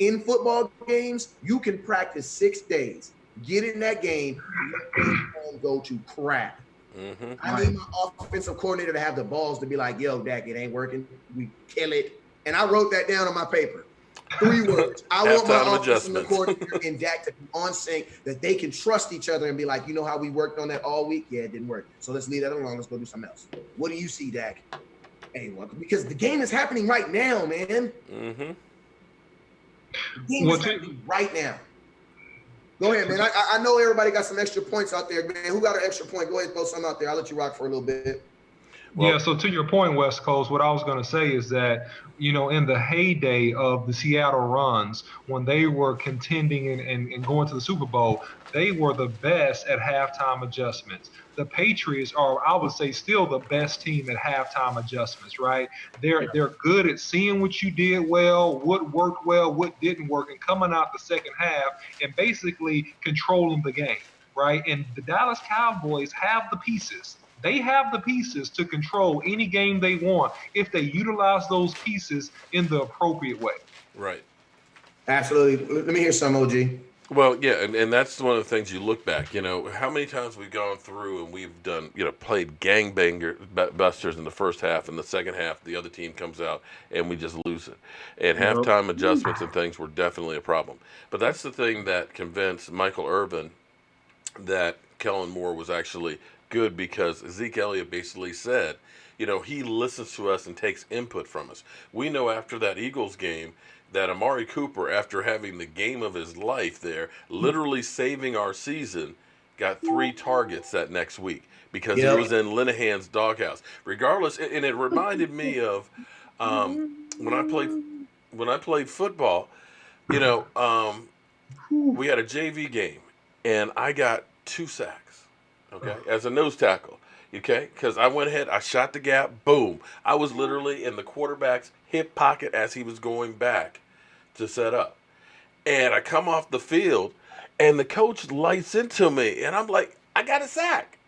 In football games, you can practice 6 days. Get in that game, and go to crap. I need my offensive coordinator to have the balls to be like, yo, Dak, it ain't working. We kill it. And I wrote that down on my paper. 3 words. I want my offensive coordinator and Dak to be on sync, that they can trust each other and be like, you know how we worked on that all week? Yeah, it didn't work. So let's leave that alone. Let's go do something else. What do you see, Dak? Hey, because the game is happening right now, man. The game is happening right now. Go ahead, man. I know everybody got some extra points out there, man. Who got an extra point? Go ahead and throw some out there. I'll let you rock for a little bit. Yeah, Well, so to your point, West Coast, what I was going to say is that, in the heyday of the Seattle runs, when they were contending and going to the Super Bowl, they were the best at halftime adjustments. The Patriots are, I would say, still the best team at halftime adjustments, right? They're good at seeing what you did well, what worked well, what didn't work, and coming out the second half and basically controlling the game, right? And the Dallas Cowboys have the pieces. They have the pieces to control any game they want if they utilize those pieces in the appropriate way. right. Absolutely. Let me hear some, OG. Well, yeah, and that's one of the things you look back. How many times we've gone through and we've done, played gangbanger busters in the first half, and the second half the other team comes out and we just lose it. And Yep. halftime adjustments and things were definitely a problem. But that's the thing that convinced Michael Irvin that Kellen Moore was actually good, because Zeke Elliott basically said, he listens to us and takes input from us. We know after that Eagles game that Amari Cooper, after having the game of his life there, literally saving our season, got 3 targets that next week because he Yep. was in Linehan's doghouse. Regardless, and it reminded me of when I played football. We had a JV game, and I got 2 sacks, okay, as a nose tackle, okay, because I went ahead, I shot the gap, boom. I was literally in the quarterback's hip pocket as he was going back to set up. And I come off the field, and the coach lights into me, and I'm like, I got a sack.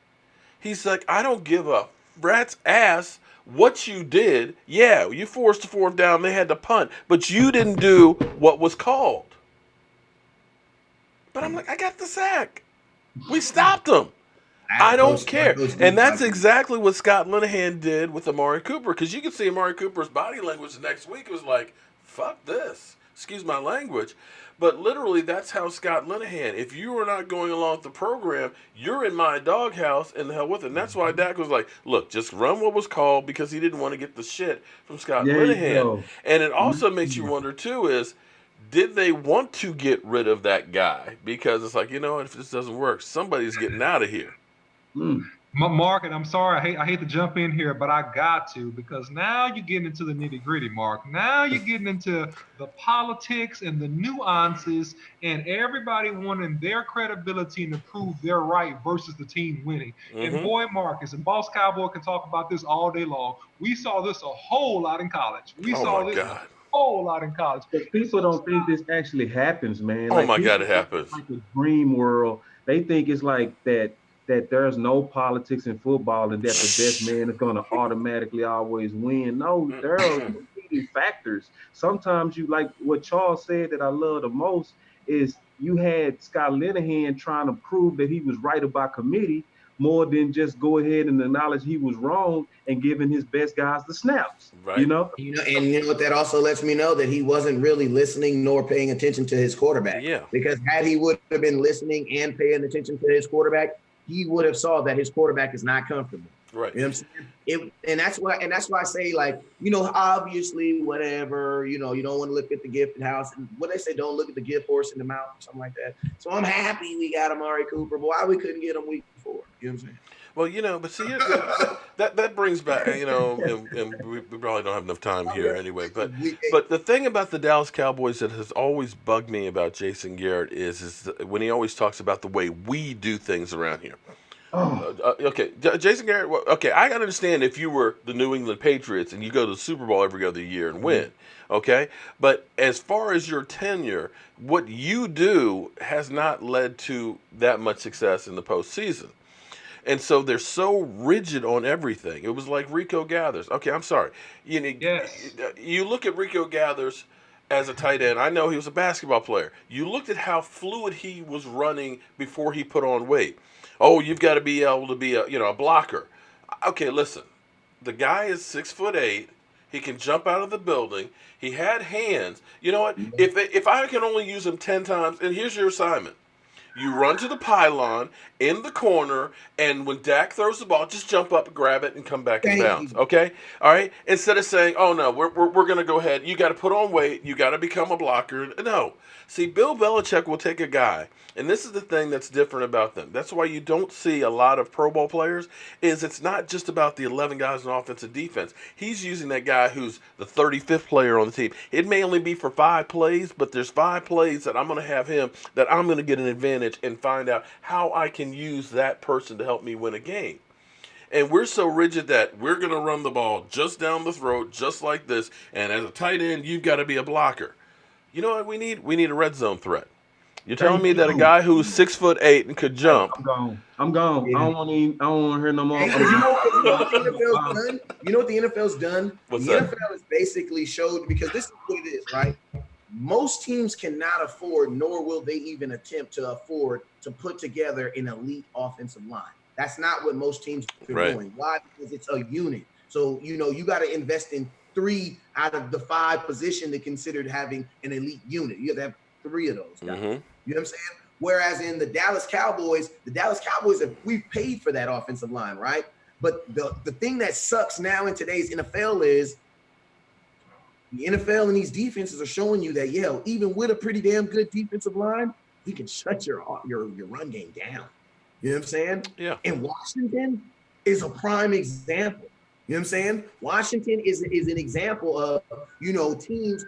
He's like, I don't give a rat's ass what you did. Yeah, you forced the 4th down, they had to punt, but you didn't do what was called. But I'm like, I got the sack. We stopped him. I don't care. And that's exactly what Scott Linehan did with Amari Cooper, because you could see Amari Cooper's body language the next week. It was like, fuck this. Excuse my language. But literally, that's how Scott Linehan, if you are not going along with the program, you're in my doghouse, and the hell with it. And that's why Dak was like, look, just run what was called, because he didn't want to get the shit from Scott There you Linehan. go. And it also makes you wonder, too, is did they want to get rid of that guy? Because it's like, if this doesn't work, somebody's getting out of here. Mm. Mark, and I'm sorry, I hate to jump in here, but I got to, because now you're getting into the nitty gritty, Mark. Now you're getting into the politics and the nuances, and everybody wanting their credibility and to prove they're right versus the team winning. And boy, Marcus, and Boss Cowboy can talk about this all day long. We saw this a whole lot in college. We Oh saw my this God. a whole lot in college. But people don't think this actually happens, man. Oh Like, my God, people it happens. think it's like a dream world. They think it's like that there's no politics in football and that the best man is going to automatically always win. No, there are competing factors. Sometimes you, like what Charles said that I love the most, is you had Scott Linehan trying to prove that he was right about committee more than just go ahead and acknowledge he was wrong and giving his best guys the snaps. Right. And you know what that also lets me know? That he wasn't really listening nor paying attention to his quarterback. Yeah. Because had he would have been listening and paying attention to his quarterback, he would have saw that his quarterback is not comfortable. Right. You know what I'm saying? And that's why I say, like, obviously, whatever, you don't want to look at the gift house. And what they say, don't look at the gift horse in the mouth or something like that. So I'm happy we got Amari Cooper, but why we couldn't get him week 4? You know what I'm saying? Well, but see, that brings back, and we probably don't have enough time here anyway. But the thing about the Dallas Cowboys that has always bugged me about Jason Garrett is when he always talks about the way we do things around here. Okay, Jason Garrett. Okay, I can understand if you were the New England Patriots and you go to the Super Bowl every other year and win. Okay, but as far as your tenure, what you do has not led to that much success in the postseason. And so they're so rigid on everything. It was like Rico Gathers. Okay, I'm sorry. Yes. You look at Rico Gathers as a tight end. I know he was a basketball player. You looked at how fluid he was running before he put on weight. Oh, you've got to be able to be a blocker. Okay, listen. The guy is 6'8". He can jump out of the building. He had hands. You know what? If I can only use him 10 times, and here's your assignment. You run to the pylon in the corner, and when Dak throws the ball, just jump up, grab it, and come back and Thank bounce. you. Okay, all right. Instead of saying, "Oh no, we're going to go ahead. You got to put on weight. You got to become a blocker." No. See, Bill Belichick will take a guy, and this is the thing that's different about them. That's why you don't see a lot of Pro Bowl players. Is it's not just about the 11 guys on offense and defense. He's using that guy who's the 35th player on the team. It may only be for 5 plays, but there's 5 plays that I'm going to have him that I'm going to get an advantage and find out how I can use that person to help me win a game. And we're so rigid that we're going to run the ball just down the throat, just like this. And as a tight end, you've got to be a blocker. You know what we need? We need a red zone threat. You're telling me that a guy who's 6'8" and could jump. I'm gone. Yeah. I don't want to hear no more. Hey, 'cause you know what the NFL's done? You know what the NFL's done? What's the that? NFL has basically showed, because this is what it is, right? Most teams cannot afford, nor will they even attempt to afford, to put together an elite offensive line. That's not what most teams are doing. Why? Because it's a unit. So, you got to invest in 3 out of the 5 positions that considered having an elite unit. You have to have 3 of those guys. Mm-hmm. You know what I'm saying? Whereas in the Dallas Cowboys, we've paid for that offensive line, right? But the thing that sucks now in today's NFL is the NFL and these defenses are showing you that, even with a pretty damn good defensive line, you can shut your run game down. You know what I'm saying? Yeah. And Washington is a prime example. You know what I'm saying? Washington is an example of, teams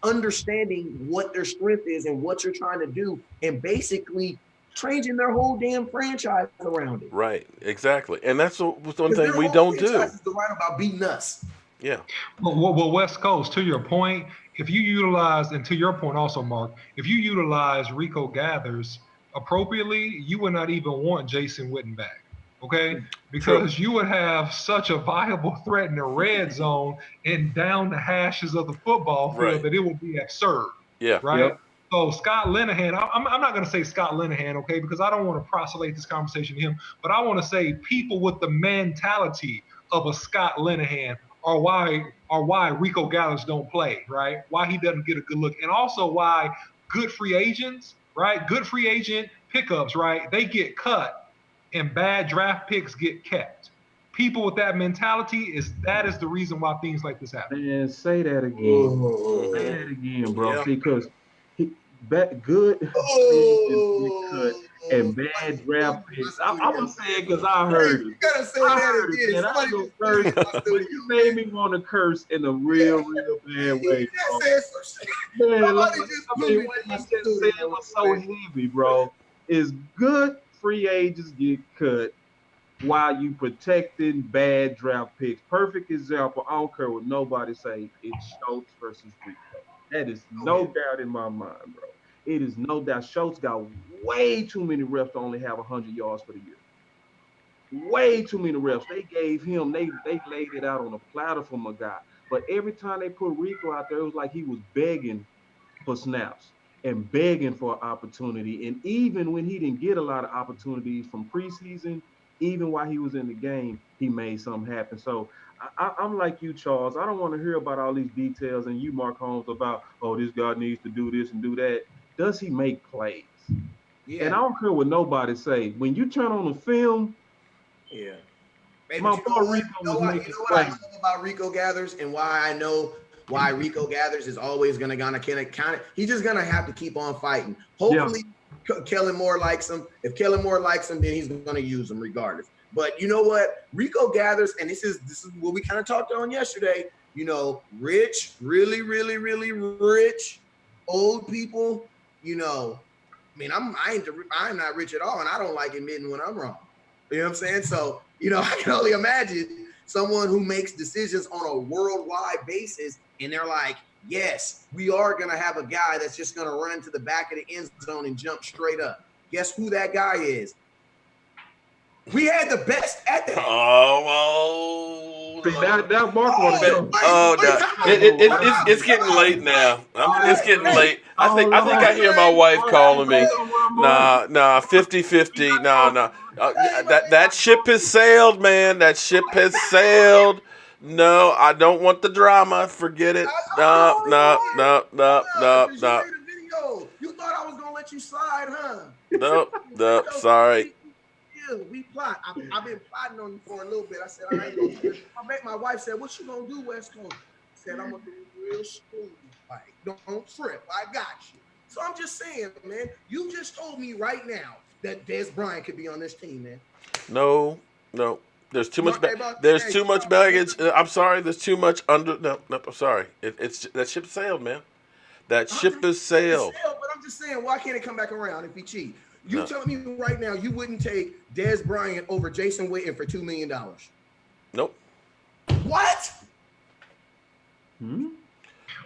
understanding what their strength is and what you're trying to do, and basically changing their whole damn franchise around it. Right, exactly. And that's one Because thing their we whole don't franchise do. is right about beating us. Yeah. Well, West Coast, to your point, if you utilize, and to your point also, Mark, if you utilize Rico Gathers appropriately, you would not even want Jason Witten back. Okay, because you would have such a viable threat in the red zone and down the hashes of the football field that it would be absurd. Yeah. Right. Yep. So Scott Linehan, I'm not going to say Scott Linehan, okay, because I don't want to proselyte this conversation to him, but I want to say people with the mentality of a Scott Linehan are why Rico Gathers don't play, right? Why he doesn't get a good look, and also why good free agents, right? Good free agent pickups, right? They get cut. And bad draft picks get kept. People with that mentality that is the reason why things like this happen. Man, say that again. Say that again, bro. See, because good get cut and bad draft picks. I'm gonna say it because I heard it. You gotta say that again. Man, I go curse. You made me want to curse in a real bad way, bro. Man, what I said was so heavy, bro. Is good free agents get cut while you protecting bad draft picks. Perfect example. I don't care what nobody say. It's Schultz versus Rico. That is no doubt in my mind, bro. It is no doubt. Schultz got way too many reps to only have 100 yards for the year. Way too many reps. They gave him. They laid it out on a platter for my guy. But every time they put Rico out there, it was like he was begging for snaps and begging for an opportunity. And even when he didn't get a lot of opportunities from preseason, even while he was in the game, he made something happen. So I'm like you, Charles. I don't want to hear about all these details and you, Mark Holmes, about, this guy needs to do this and do that. Does he make plays? Yeah. And I don't care what nobody say. When you turn on the film, my boy Rico was making plays. I love about Rico Gathers and why I know why Rico Gathers is always going to kind of he's just going to have to keep on fighting. Hopefully, Kellen Moore likes him. If Kellen Moore likes him, then he's going to use him regardless. But you know what? Rico Gathers, and this is what we kind of talked on yesterday, rich, really, really, really rich, old people, I'm not rich at all, and I don't like admitting when I'm wrong. You know what I'm saying? So, I can only imagine someone who makes decisions on a worldwide basis, and they're like, yes, we are going to have a guy that's just going to run to the back of the end zone and jump straight up. Guess who that guy is? We had the best at that. That Mark was it's getting late now. It's getting late. I think I hear my wife calling me. Nah, 50-50. Nah. That ship has sailed, man. That ship has sailed. No, I don't want the drama. Forget it. No. You thought I was gonna let you slide, huh? Nope. Sorry. Yeah, we plot. I've been plotting on you for a little bit. I said I ain't gonna do it. My wife said, "What you gonna do, West Coast?" I said, "I'm gonna do it real smooth. Like, don't trip. I got you." So I'm just saying, man. You just told me right now that Des Bryant could be on this team, man. No. There's too much. There's Hey, too much baggage. I'm sorry. There's too much under. No. I'm sorry. It's that ship sailed, man. That ship is sailed. But I'm just saying, why can't it come back around if he cheat? You No. telling me right now you wouldn't take Des Bryant over Jason Witten for $2 million? Nope. What?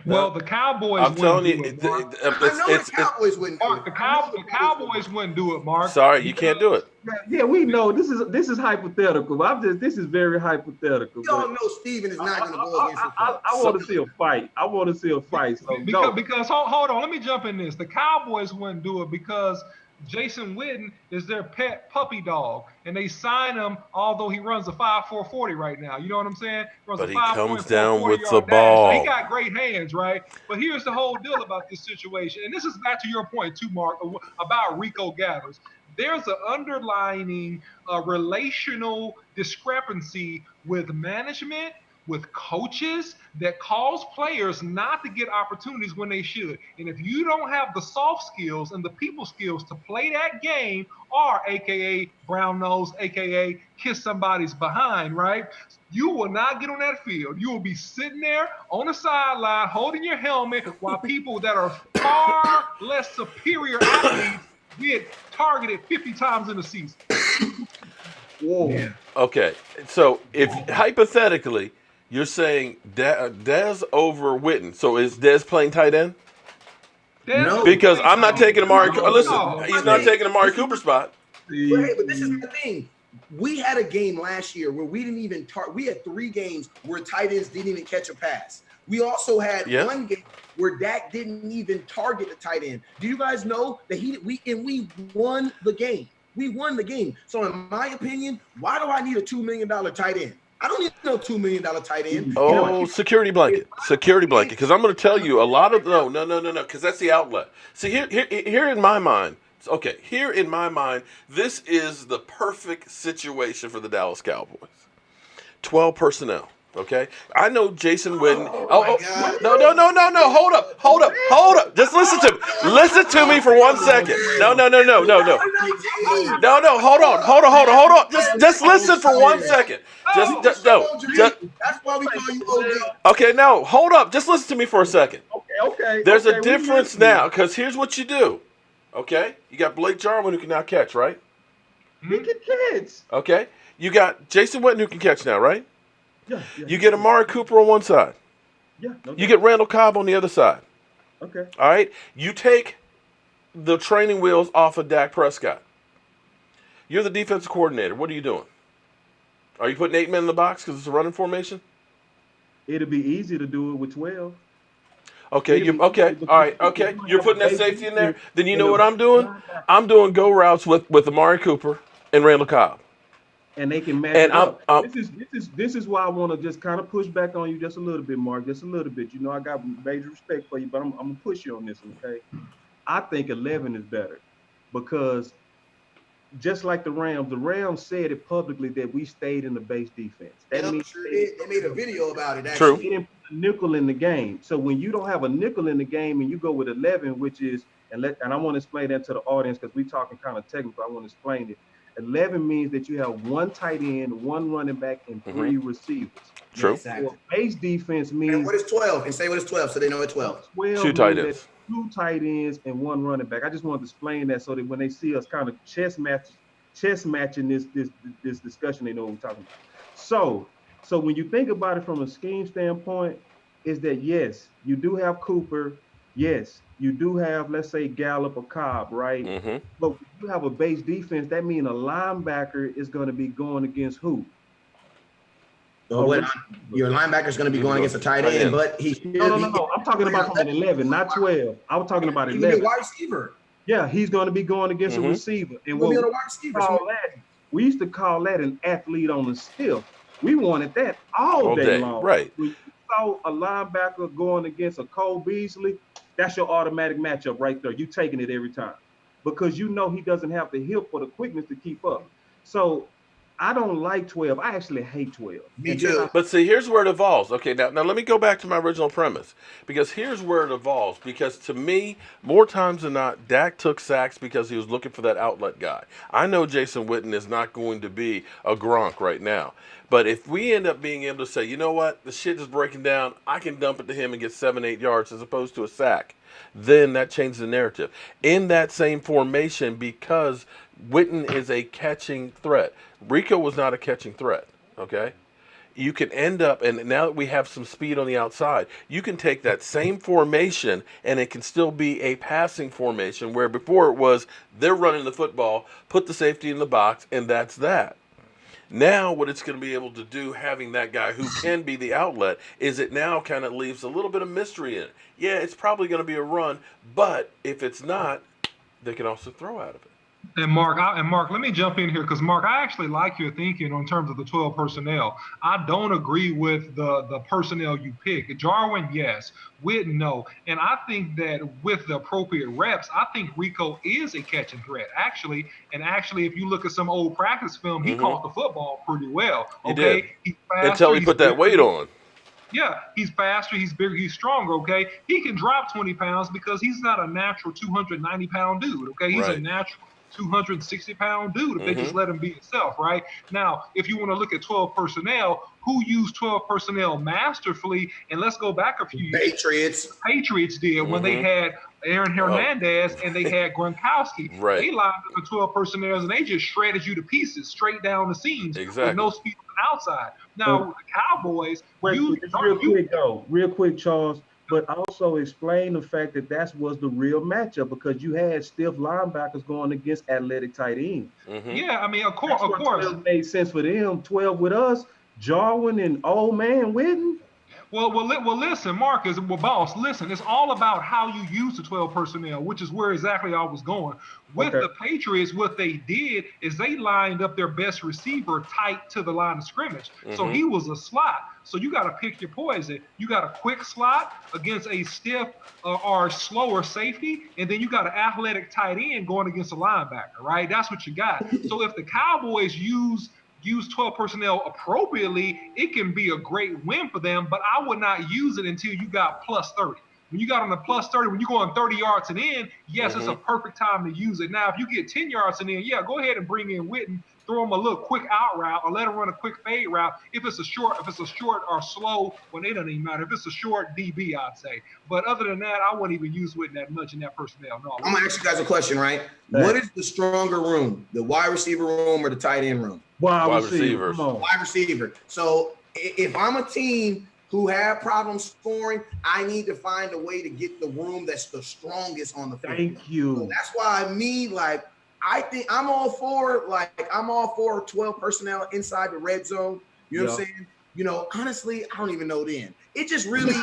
Well, the Cowboys I'm telling wouldn't you, do it, Mark. I know the Cowboys wouldn't do Mark, it. the Cowboys wouldn't do it, Mark. sorry, you can't do it. Yeah, we know this is hypothetical. This is very hypothetical. You all know Steven is not going to go against his I want to see a fight. I want to see a fight. So because hold on, let me jump in this. The Cowboys wouldn't do it because Jason Witten is their pet puppy dog, and they sign him. Although he runs a 5.4 40 right now, you know what I'm saying? Runs But a he 5.4 comes down with the 40-yard dash. ball. So he got great hands, right? But here's the whole deal about this situation, and this is back to your point too, Mark, about Rico Gathers. There's an underlying relational discrepancy with management, with coaches that cause players not to get opportunities when they should. And if you don't have the soft skills and the people skills to play that game, or AKA brown nose, AKA kiss somebody's behind, right? You will not get on that field. You will be sitting there on the sideline holding your helmet while people that are far less superior athletes get targeted 50 times in a season. whoa. Yeah. Okay, so if hypothetically you're saying Dez over Witten, so is Dez playing tight end? No. Because I'm not taking Amari. No. Listen, he's not taking Amari Cooper's spot. But this is the thing. We had a game last year where we didn't even we had 3 games where tight ends didn't even catch a pass. We also had one game where Dak didn't even target the tight end. Do you guys know that we won the game? We won the game. So in my opinion, why do I need a $2 million tight end? I don't need no $2 million tight end. Oh, security blanket. Because I'm going to tell you a lot of no. Because that's the outlet. See here in my mind. Okay, here in my mind, this is the perfect situation for the Dallas Cowboys. 12 personnel. Okay, I know Jason Witten. No. Hold up. Just listen to me. Listen to me for 1 second. No. Hold on. Just listen for 1 second. Just no. That's why we call you OG. Okay, no. Hold up. Just listen to me for a second. Okay. There's a difference now, because here's what you do. Okay, you got Blake Jarwin who can now catch, right? He can catch. Okay, you got Jason Witten who can catch now, right? Yeah. You get Amari Cooper on one side. Yeah. You get Randall Cobb on the other side. Okay. All right. You take the training wheels off of Dak Prescott. You're the defensive coordinator. What are you doing? Are you putting 8 men in the box because it's a running formation? It'll be easy to do it with 12. Okay. All right. Okay. You're putting that safety in there. Then you know what I'm doing? I'm doing go routes with Amari Cooper and Randall Cobb. And they can match it up. This is why I want to just kind of push back on you just a little bit, Mark. Just a little bit. You know, I got major respect for you, but I'm gonna push you on this one, okay? I think 11 is better because just like the Rams said it publicly that we stayed in the base defense. That means They made a video about it. True. Actually. They didn't put a nickel in the game. So when you don't have a nickel in the game and you go with 11, which is and I want to explain that to the audience because we're talking kind of technical. I want to explain it. 11 means that you have 1 tight end, 1 running back, and 3 receivers. True. Exactly. So base defense means. And what is 12? And say what is 12 so they know it's 12. 12 2 tight means ends. that 2 tight ends and 1 running back. I just wanted to explain that so that when they see us kind of chess matching this discussion, they know what we're talking about. So when you think about it from a scheme standpoint, is that yes, you do have Cooper, yes, you do have, let's say, Gallup or Cobb, right? Mm-hmm. But when you have a base defense, that means a linebacker is going to be going against who? So your linebacker is going to be going against a tight end, but he should No. I'm talking about from an 11, not 12. I was talking about 11. Wide receiver. Yeah, he's going to be going against a receiver. And We'll be what on a wide receiver. we used to call that an athlete on the stiff. We wanted that all day long. Right. When you saw a linebacker going against a Cole Beasley, that's your automatic matchup right there. You taking it every time. because you know he doesn't have the hip or the quickness to keep up. So I don't like 12. I actually hate 12. Me And then too. But see, here's where it evolves. Okay, now let me go back to my original premise, because here's where it evolves. Because to me, more times than not, Dak took sacks because he was looking for that outlet guy. I know Jason Witten is not going to be a Gronk right now, but if we end up being able to say, you know what, the shit is breaking down, I can dump it to him and get 7, 8 yards as opposed to a sack, then that changes the narrative. In that same formation, because Witten is a catching threat. Rico was not a catching threat. Okay, you can end up, and now that we have some speed on the outside, you can take that same formation and it can still be a passing formation, where before it was they're running the football, put the safety in the box, and that's that. Now what it's going to be able to do, having that guy who can be the outlet, is it now kind of leaves a little bit of mystery in it. Yeah, it's probably going to be a run, but if it's not, they can also throw out of it. And Mark, let me jump in here because Mark, I actually like your thinking in terms of the 12 personnel. I don't agree with the personnel you pick. Jarwin, yes. Witten, no. And I think that with the appropriate reps, I think Rico is a catching threat. Actually, if you look at some old practice film, he caught the football pretty well. He Okay, did. he's faster, Until he put that weight on. Yeah, he's faster, he's bigger, he's stronger, okay? He can drop 20 pounds because he's not a natural 290-pound dude, okay? He's a natural 260-pound dude if they just let him be himself, right? Now, if you want to look at 12 personnel, who used 12 personnel masterfully, and let's go back a few years. Patriots did when they had Aaron Hernandez and they had Gronkowski. Right. They lined up the 12 personnel and they just shredded you to pieces straight down the seams with no speed on the outside. Now, with the Cowboys, real quick, Charles, but also explain the fact that was the real matchup, because you had stiff linebackers going against athletic tight ends. Yeah, I mean, of course. 12 made sense for them. 12 with us, Jarwin and old man Witten. Well, listen, Marcus, boss, listen, it's all about how you use the 12 personnel, which is where exactly I was going. With the Patriots, what they did is they lined up their best receiver tight to the line of scrimmage. So he was a slot. So you got to pick your poison. You got a quick slot against a stiff or slower safety, and then you got an athletic tight end going against a linebacker, right? That's what you got. So if the Cowboys use 12 personnel appropriately, it can be a great win for them, but I would not use it until you got plus 30. When you got on the plus 30, when you're going 30 yards and in, yes, it's a perfect time to use it. Now, if you get 10 yards and in, yeah, go ahead and bring in Witten, throw him a little quick out route or let him run a quick fade route. If it's a short or slow, well, it doesn't even matter. If it's a short DB, I'd say. But other than that, I wouldn't even use Witten that much in that personnel. No, I'm going to ask you guys a question, right? What is the stronger room, the wide receiver room or the tight end room? Wide receiver. Wide receiver. So if I'm a team who have problems scoring, I need to find a way to get the room that's the strongest on the field. Thank you. So that's why I think I'm all for 12 personnel inside the red zone. You know what I'm saying? You know, honestly, I don't even know then. It just really,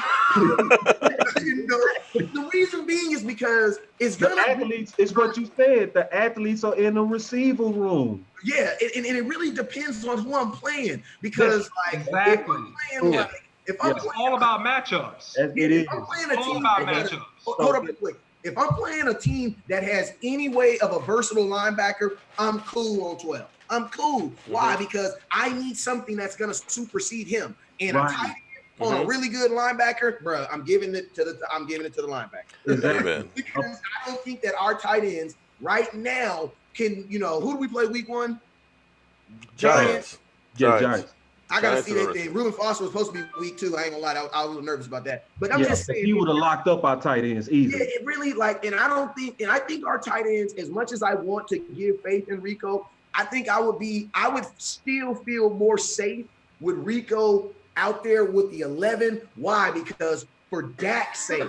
the reason being is because it's gonna athletes. It's what you said. The athletes are in the receiver room. Yeah, and it really depends on who I'm playing, because if I'm playing, all about matchups. If I'm playing a team hold up real quick. If I'm playing a team that has any way of a versatile linebacker, I'm cool on 12. I'm cool. Why? Because I need something that's going to supersede him. And a tight end on a really good linebacker, bro, I'm giving it to the linebacker. Because I don't think that our tight ends right now can, who do we play week 1? Giants. I gotta see that thing. Reuben Foster was supposed to be week 2. I ain't gonna lie, I was a little nervous about that. But I'm just saying, he would have locked up our tight ends easy. Yeah, it really I think our tight ends, as much as I want to give faith in Rico, I think I would still feel more safe with Rico out there with the 11. Why? Because for Dak's sake,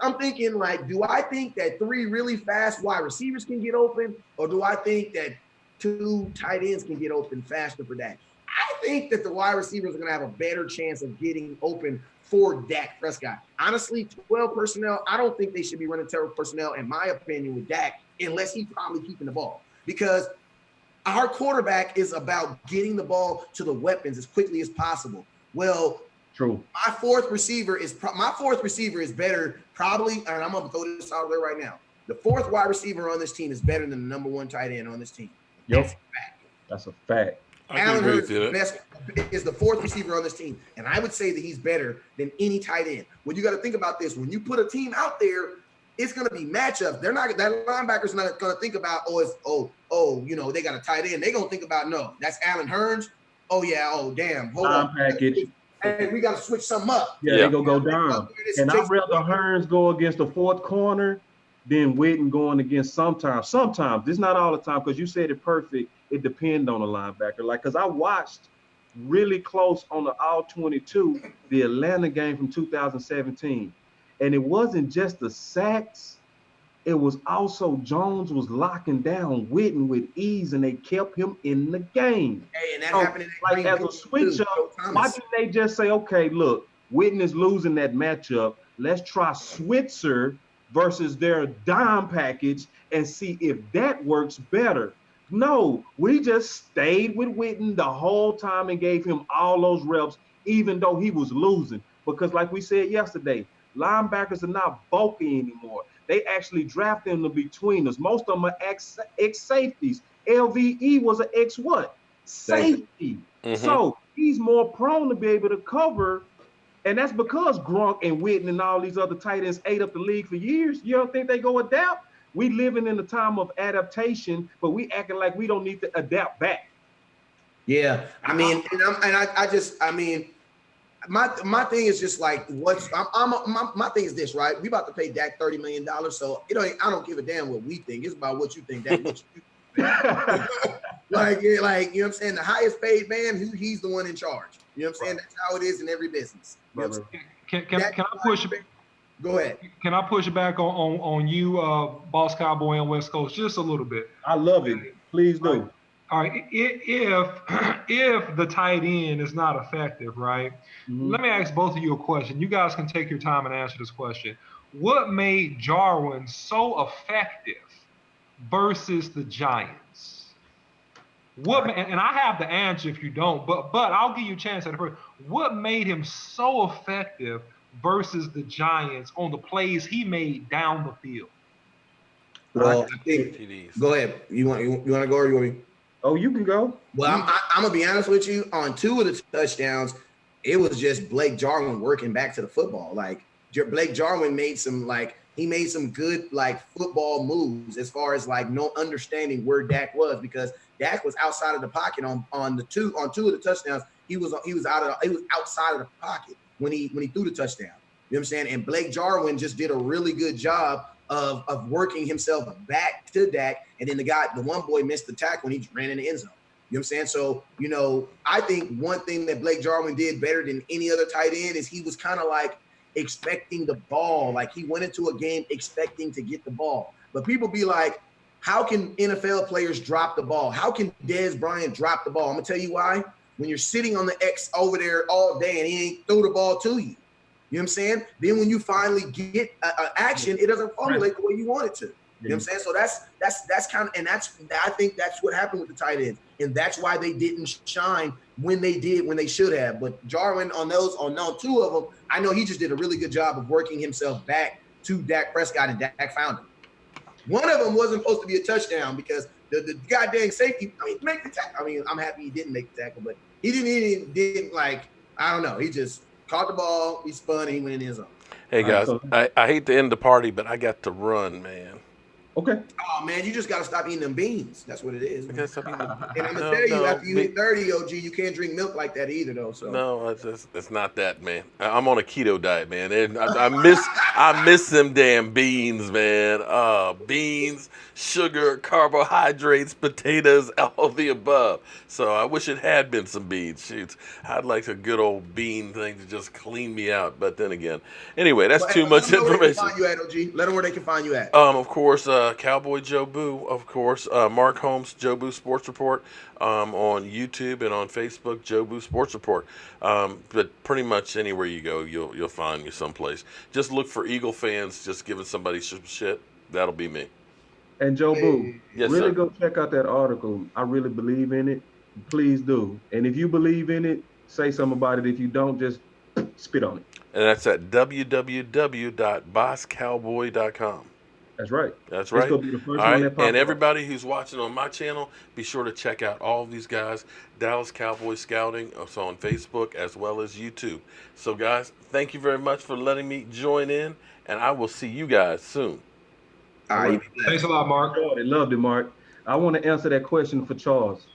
I'm thinking do I think that 3 really fast wide receivers can get open, or do I think that 2 tight ends can get open faster for Dak? I think that the wide receivers are going to have a better chance of getting open for Dak Prescott. Honestly, 12 personnel, I don't think they should be running 12 personnel, in my opinion, with Dak, unless he's probably keeping the ball. Because our quarterback is about getting the ball to the weapons as quickly as possible. Well, true. My fourth receiver is better, probably, and I'm going to throw this out there right now. The fourth wide receiver on this team is better than the number one tight end on this team. Yep. That's a fact. That's a fact. Allen Hurns is the fourth receiver on this team, and I would say that he's better than any tight end. When you got to think about this, when you put a team out there, it's going to be matchups. They're not that linebacker's not going to think about they got a tight end. They're going to think about that's Allen Hurns. Oh yeah, damn, hold on. Package. Hey, we got to switch something up. Yeah, they go down. And I'd rather Hurns go against the fourth corner than Witten going against sometimes. Sometimes, it's not all the time, because you said it perfect. It depends on the linebacker. Because I watched really close on the All-22, the Atlanta game from 2017. And it wasn't just the sacks. It was also Jones was locking down Witten with ease, and they kept him in the game. Hey, and that happened in that as a switch up, why didn't they just say, okay, look, Witten is losing that matchup. Let's try Switzer versus their dime package and see if that works better. No, we just stayed with Witten the whole time and gave him all those reps, even though he was losing. Because like we said yesterday, linebackers are not bulky anymore. They actually draft them to between us. Most of them are ex-safeties. LVE was an ex-what? Safety. Mm-hmm. So he's more prone to be able to cover, and that's because Gronk and Witten and all these other tight ends ate up the league for years. You don't think they go adapt? We living in a time of adaptation, but we acting like we don't need to adapt back. Yeah, I mean, my thing is just like my thing is this, right? We about to pay Dak $30 million, so I don't give a damn what we think. It's about what you think. Dak, what you think. like you know what I'm saying? The highest paid man, he's the one in charge. You know what I'm saying? That's how it is in every business. You know can I push? Go ahead. Can I push back on you, Boss Cowboy and West Coast, just a little bit? I love it. Please do. All right. If the tight end is not effective, right? Mm-hmm. Let me ask both of you a question. You guys can take your time and answer this question. What made Jarwin so effective versus the Giants? And I have the answer if you don't, but I'll give you a chance at it first. What made him so effective versus the Giants on the plays he made down the field? Well, I think, go ahead. You want to go or you want me? Oh, you can go. Well, I'm gonna be honest with you. On two of the touchdowns, it was just Blake Jarwin working back to the football. Like Blake Jarwin made some good football moves as far as no understanding where Dak was, because Dak was outside of the pocket on two of the touchdowns. He was outside of the pocket when he threw the touchdown. You know what I'm saying? And Blake Jarwin just did a really good job of working himself back to Dak, and then the one boy missed the tackle when he ran in the end zone. You know what I'm saying? So, I think one thing that Blake Jarwin did better than any other tight end is he was kind of expecting the ball. Like he went into a game expecting to get the ball. But people be like, how can NFL players drop the ball? How can Dez Bryant drop the ball? I'm going to tell you why. When you're sitting on the X over there all day and he ain't throw the ball to you. You know what I'm saying? Then when you finally get action, it doesn't formulate the way you want it to. You know what I'm saying? So that's kind of, and I think that's what happened with the tight ends, and that's why they didn't shine when they should have. But Jarwin on two of them, I know he just did a really good job of working himself back to Dak Prescott, and Dak found him. One of them wasn't supposed to be a touchdown because the goddamn safety. Make the tackle. I'm happy he didn't make the tackle, but he didn't I don't know. He just caught the ball, he spun, and he went in his zone. Hey, guys, I hate to end the party, but I got to run, man. Okay. Oh, man, you just got to stop eating them beans. That's what it is. And I'm going to tell you, after you hit 30, OG, you can't drink milk like that either, though. So. No, it's not that, man. I'm on a keto diet, man. I miss them damn beans, man. Beans, sugar, carbohydrates, potatoes, all the above. So I wish it had been some beans. Shoot, I'd like a good old bean thing to just clean me out. But then again, anyway, that's too much information. Let them know where they can find you at, OG. Let them where they can find you at. Of course, Cowboy Joe Boo, of course, Mark Holmes, Joe Boo Sports Report, on YouTube and on Facebook, Joe Boo Sports Report. But pretty much anywhere you go, you'll find me someplace. Just look for Eagle fans just giving somebody some shit. That'll be me. And Joe Boo, yes, really sir. Go check out that article. I really believe in it. Please do. And if you believe in it, say something about it. If you don't, just spit on it. And that's at www.bosscowboy.com. That's right. That's This right. gonna be the first All one right. that popped And up. everybody who's watching on my channel, be sure to check out all of these guys, Dallas Cowboys Scouting, also on Facebook as well as YouTube. So, guys, thank you very much for letting me join in, and I will see you guys soon. All right, you be blessed. Thanks a lot, Mark. Enjoyed it. Loved it, Mark. I want to answer that question for Charles.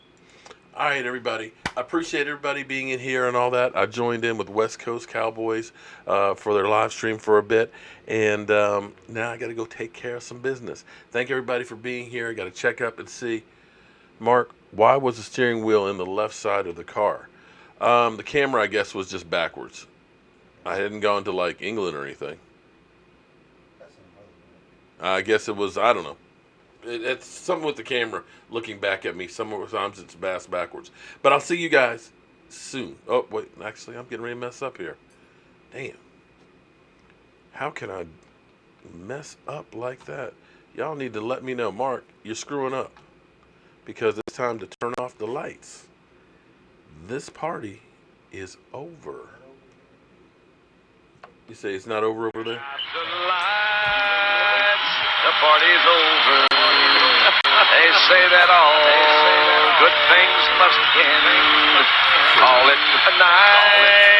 All right, everybody. I appreciate everybody being in here and all that. I joined in with West Coast Cowboys for their live stream for a bit, and now I got to go take care of some business. Thank everybody for being here. I got to check up and see, Mark, why was the steering wheel in the left side of the car? The camera, I guess, was just backwards. I hadn't gone to like England or anything. I guess it was. I don't know. It's something with the camera looking back at me. Sometimes it's backwards. But I'll see you guys soon. Oh, wait. Actually, I'm getting ready to mess up here. Damn. How can I mess up like that? Y'all need to let me know. Mark, you're screwing up. Because it's time to turn off the lights. This party is over. You say it's not over there? The party's over. They say that all good things must end. Call it a night.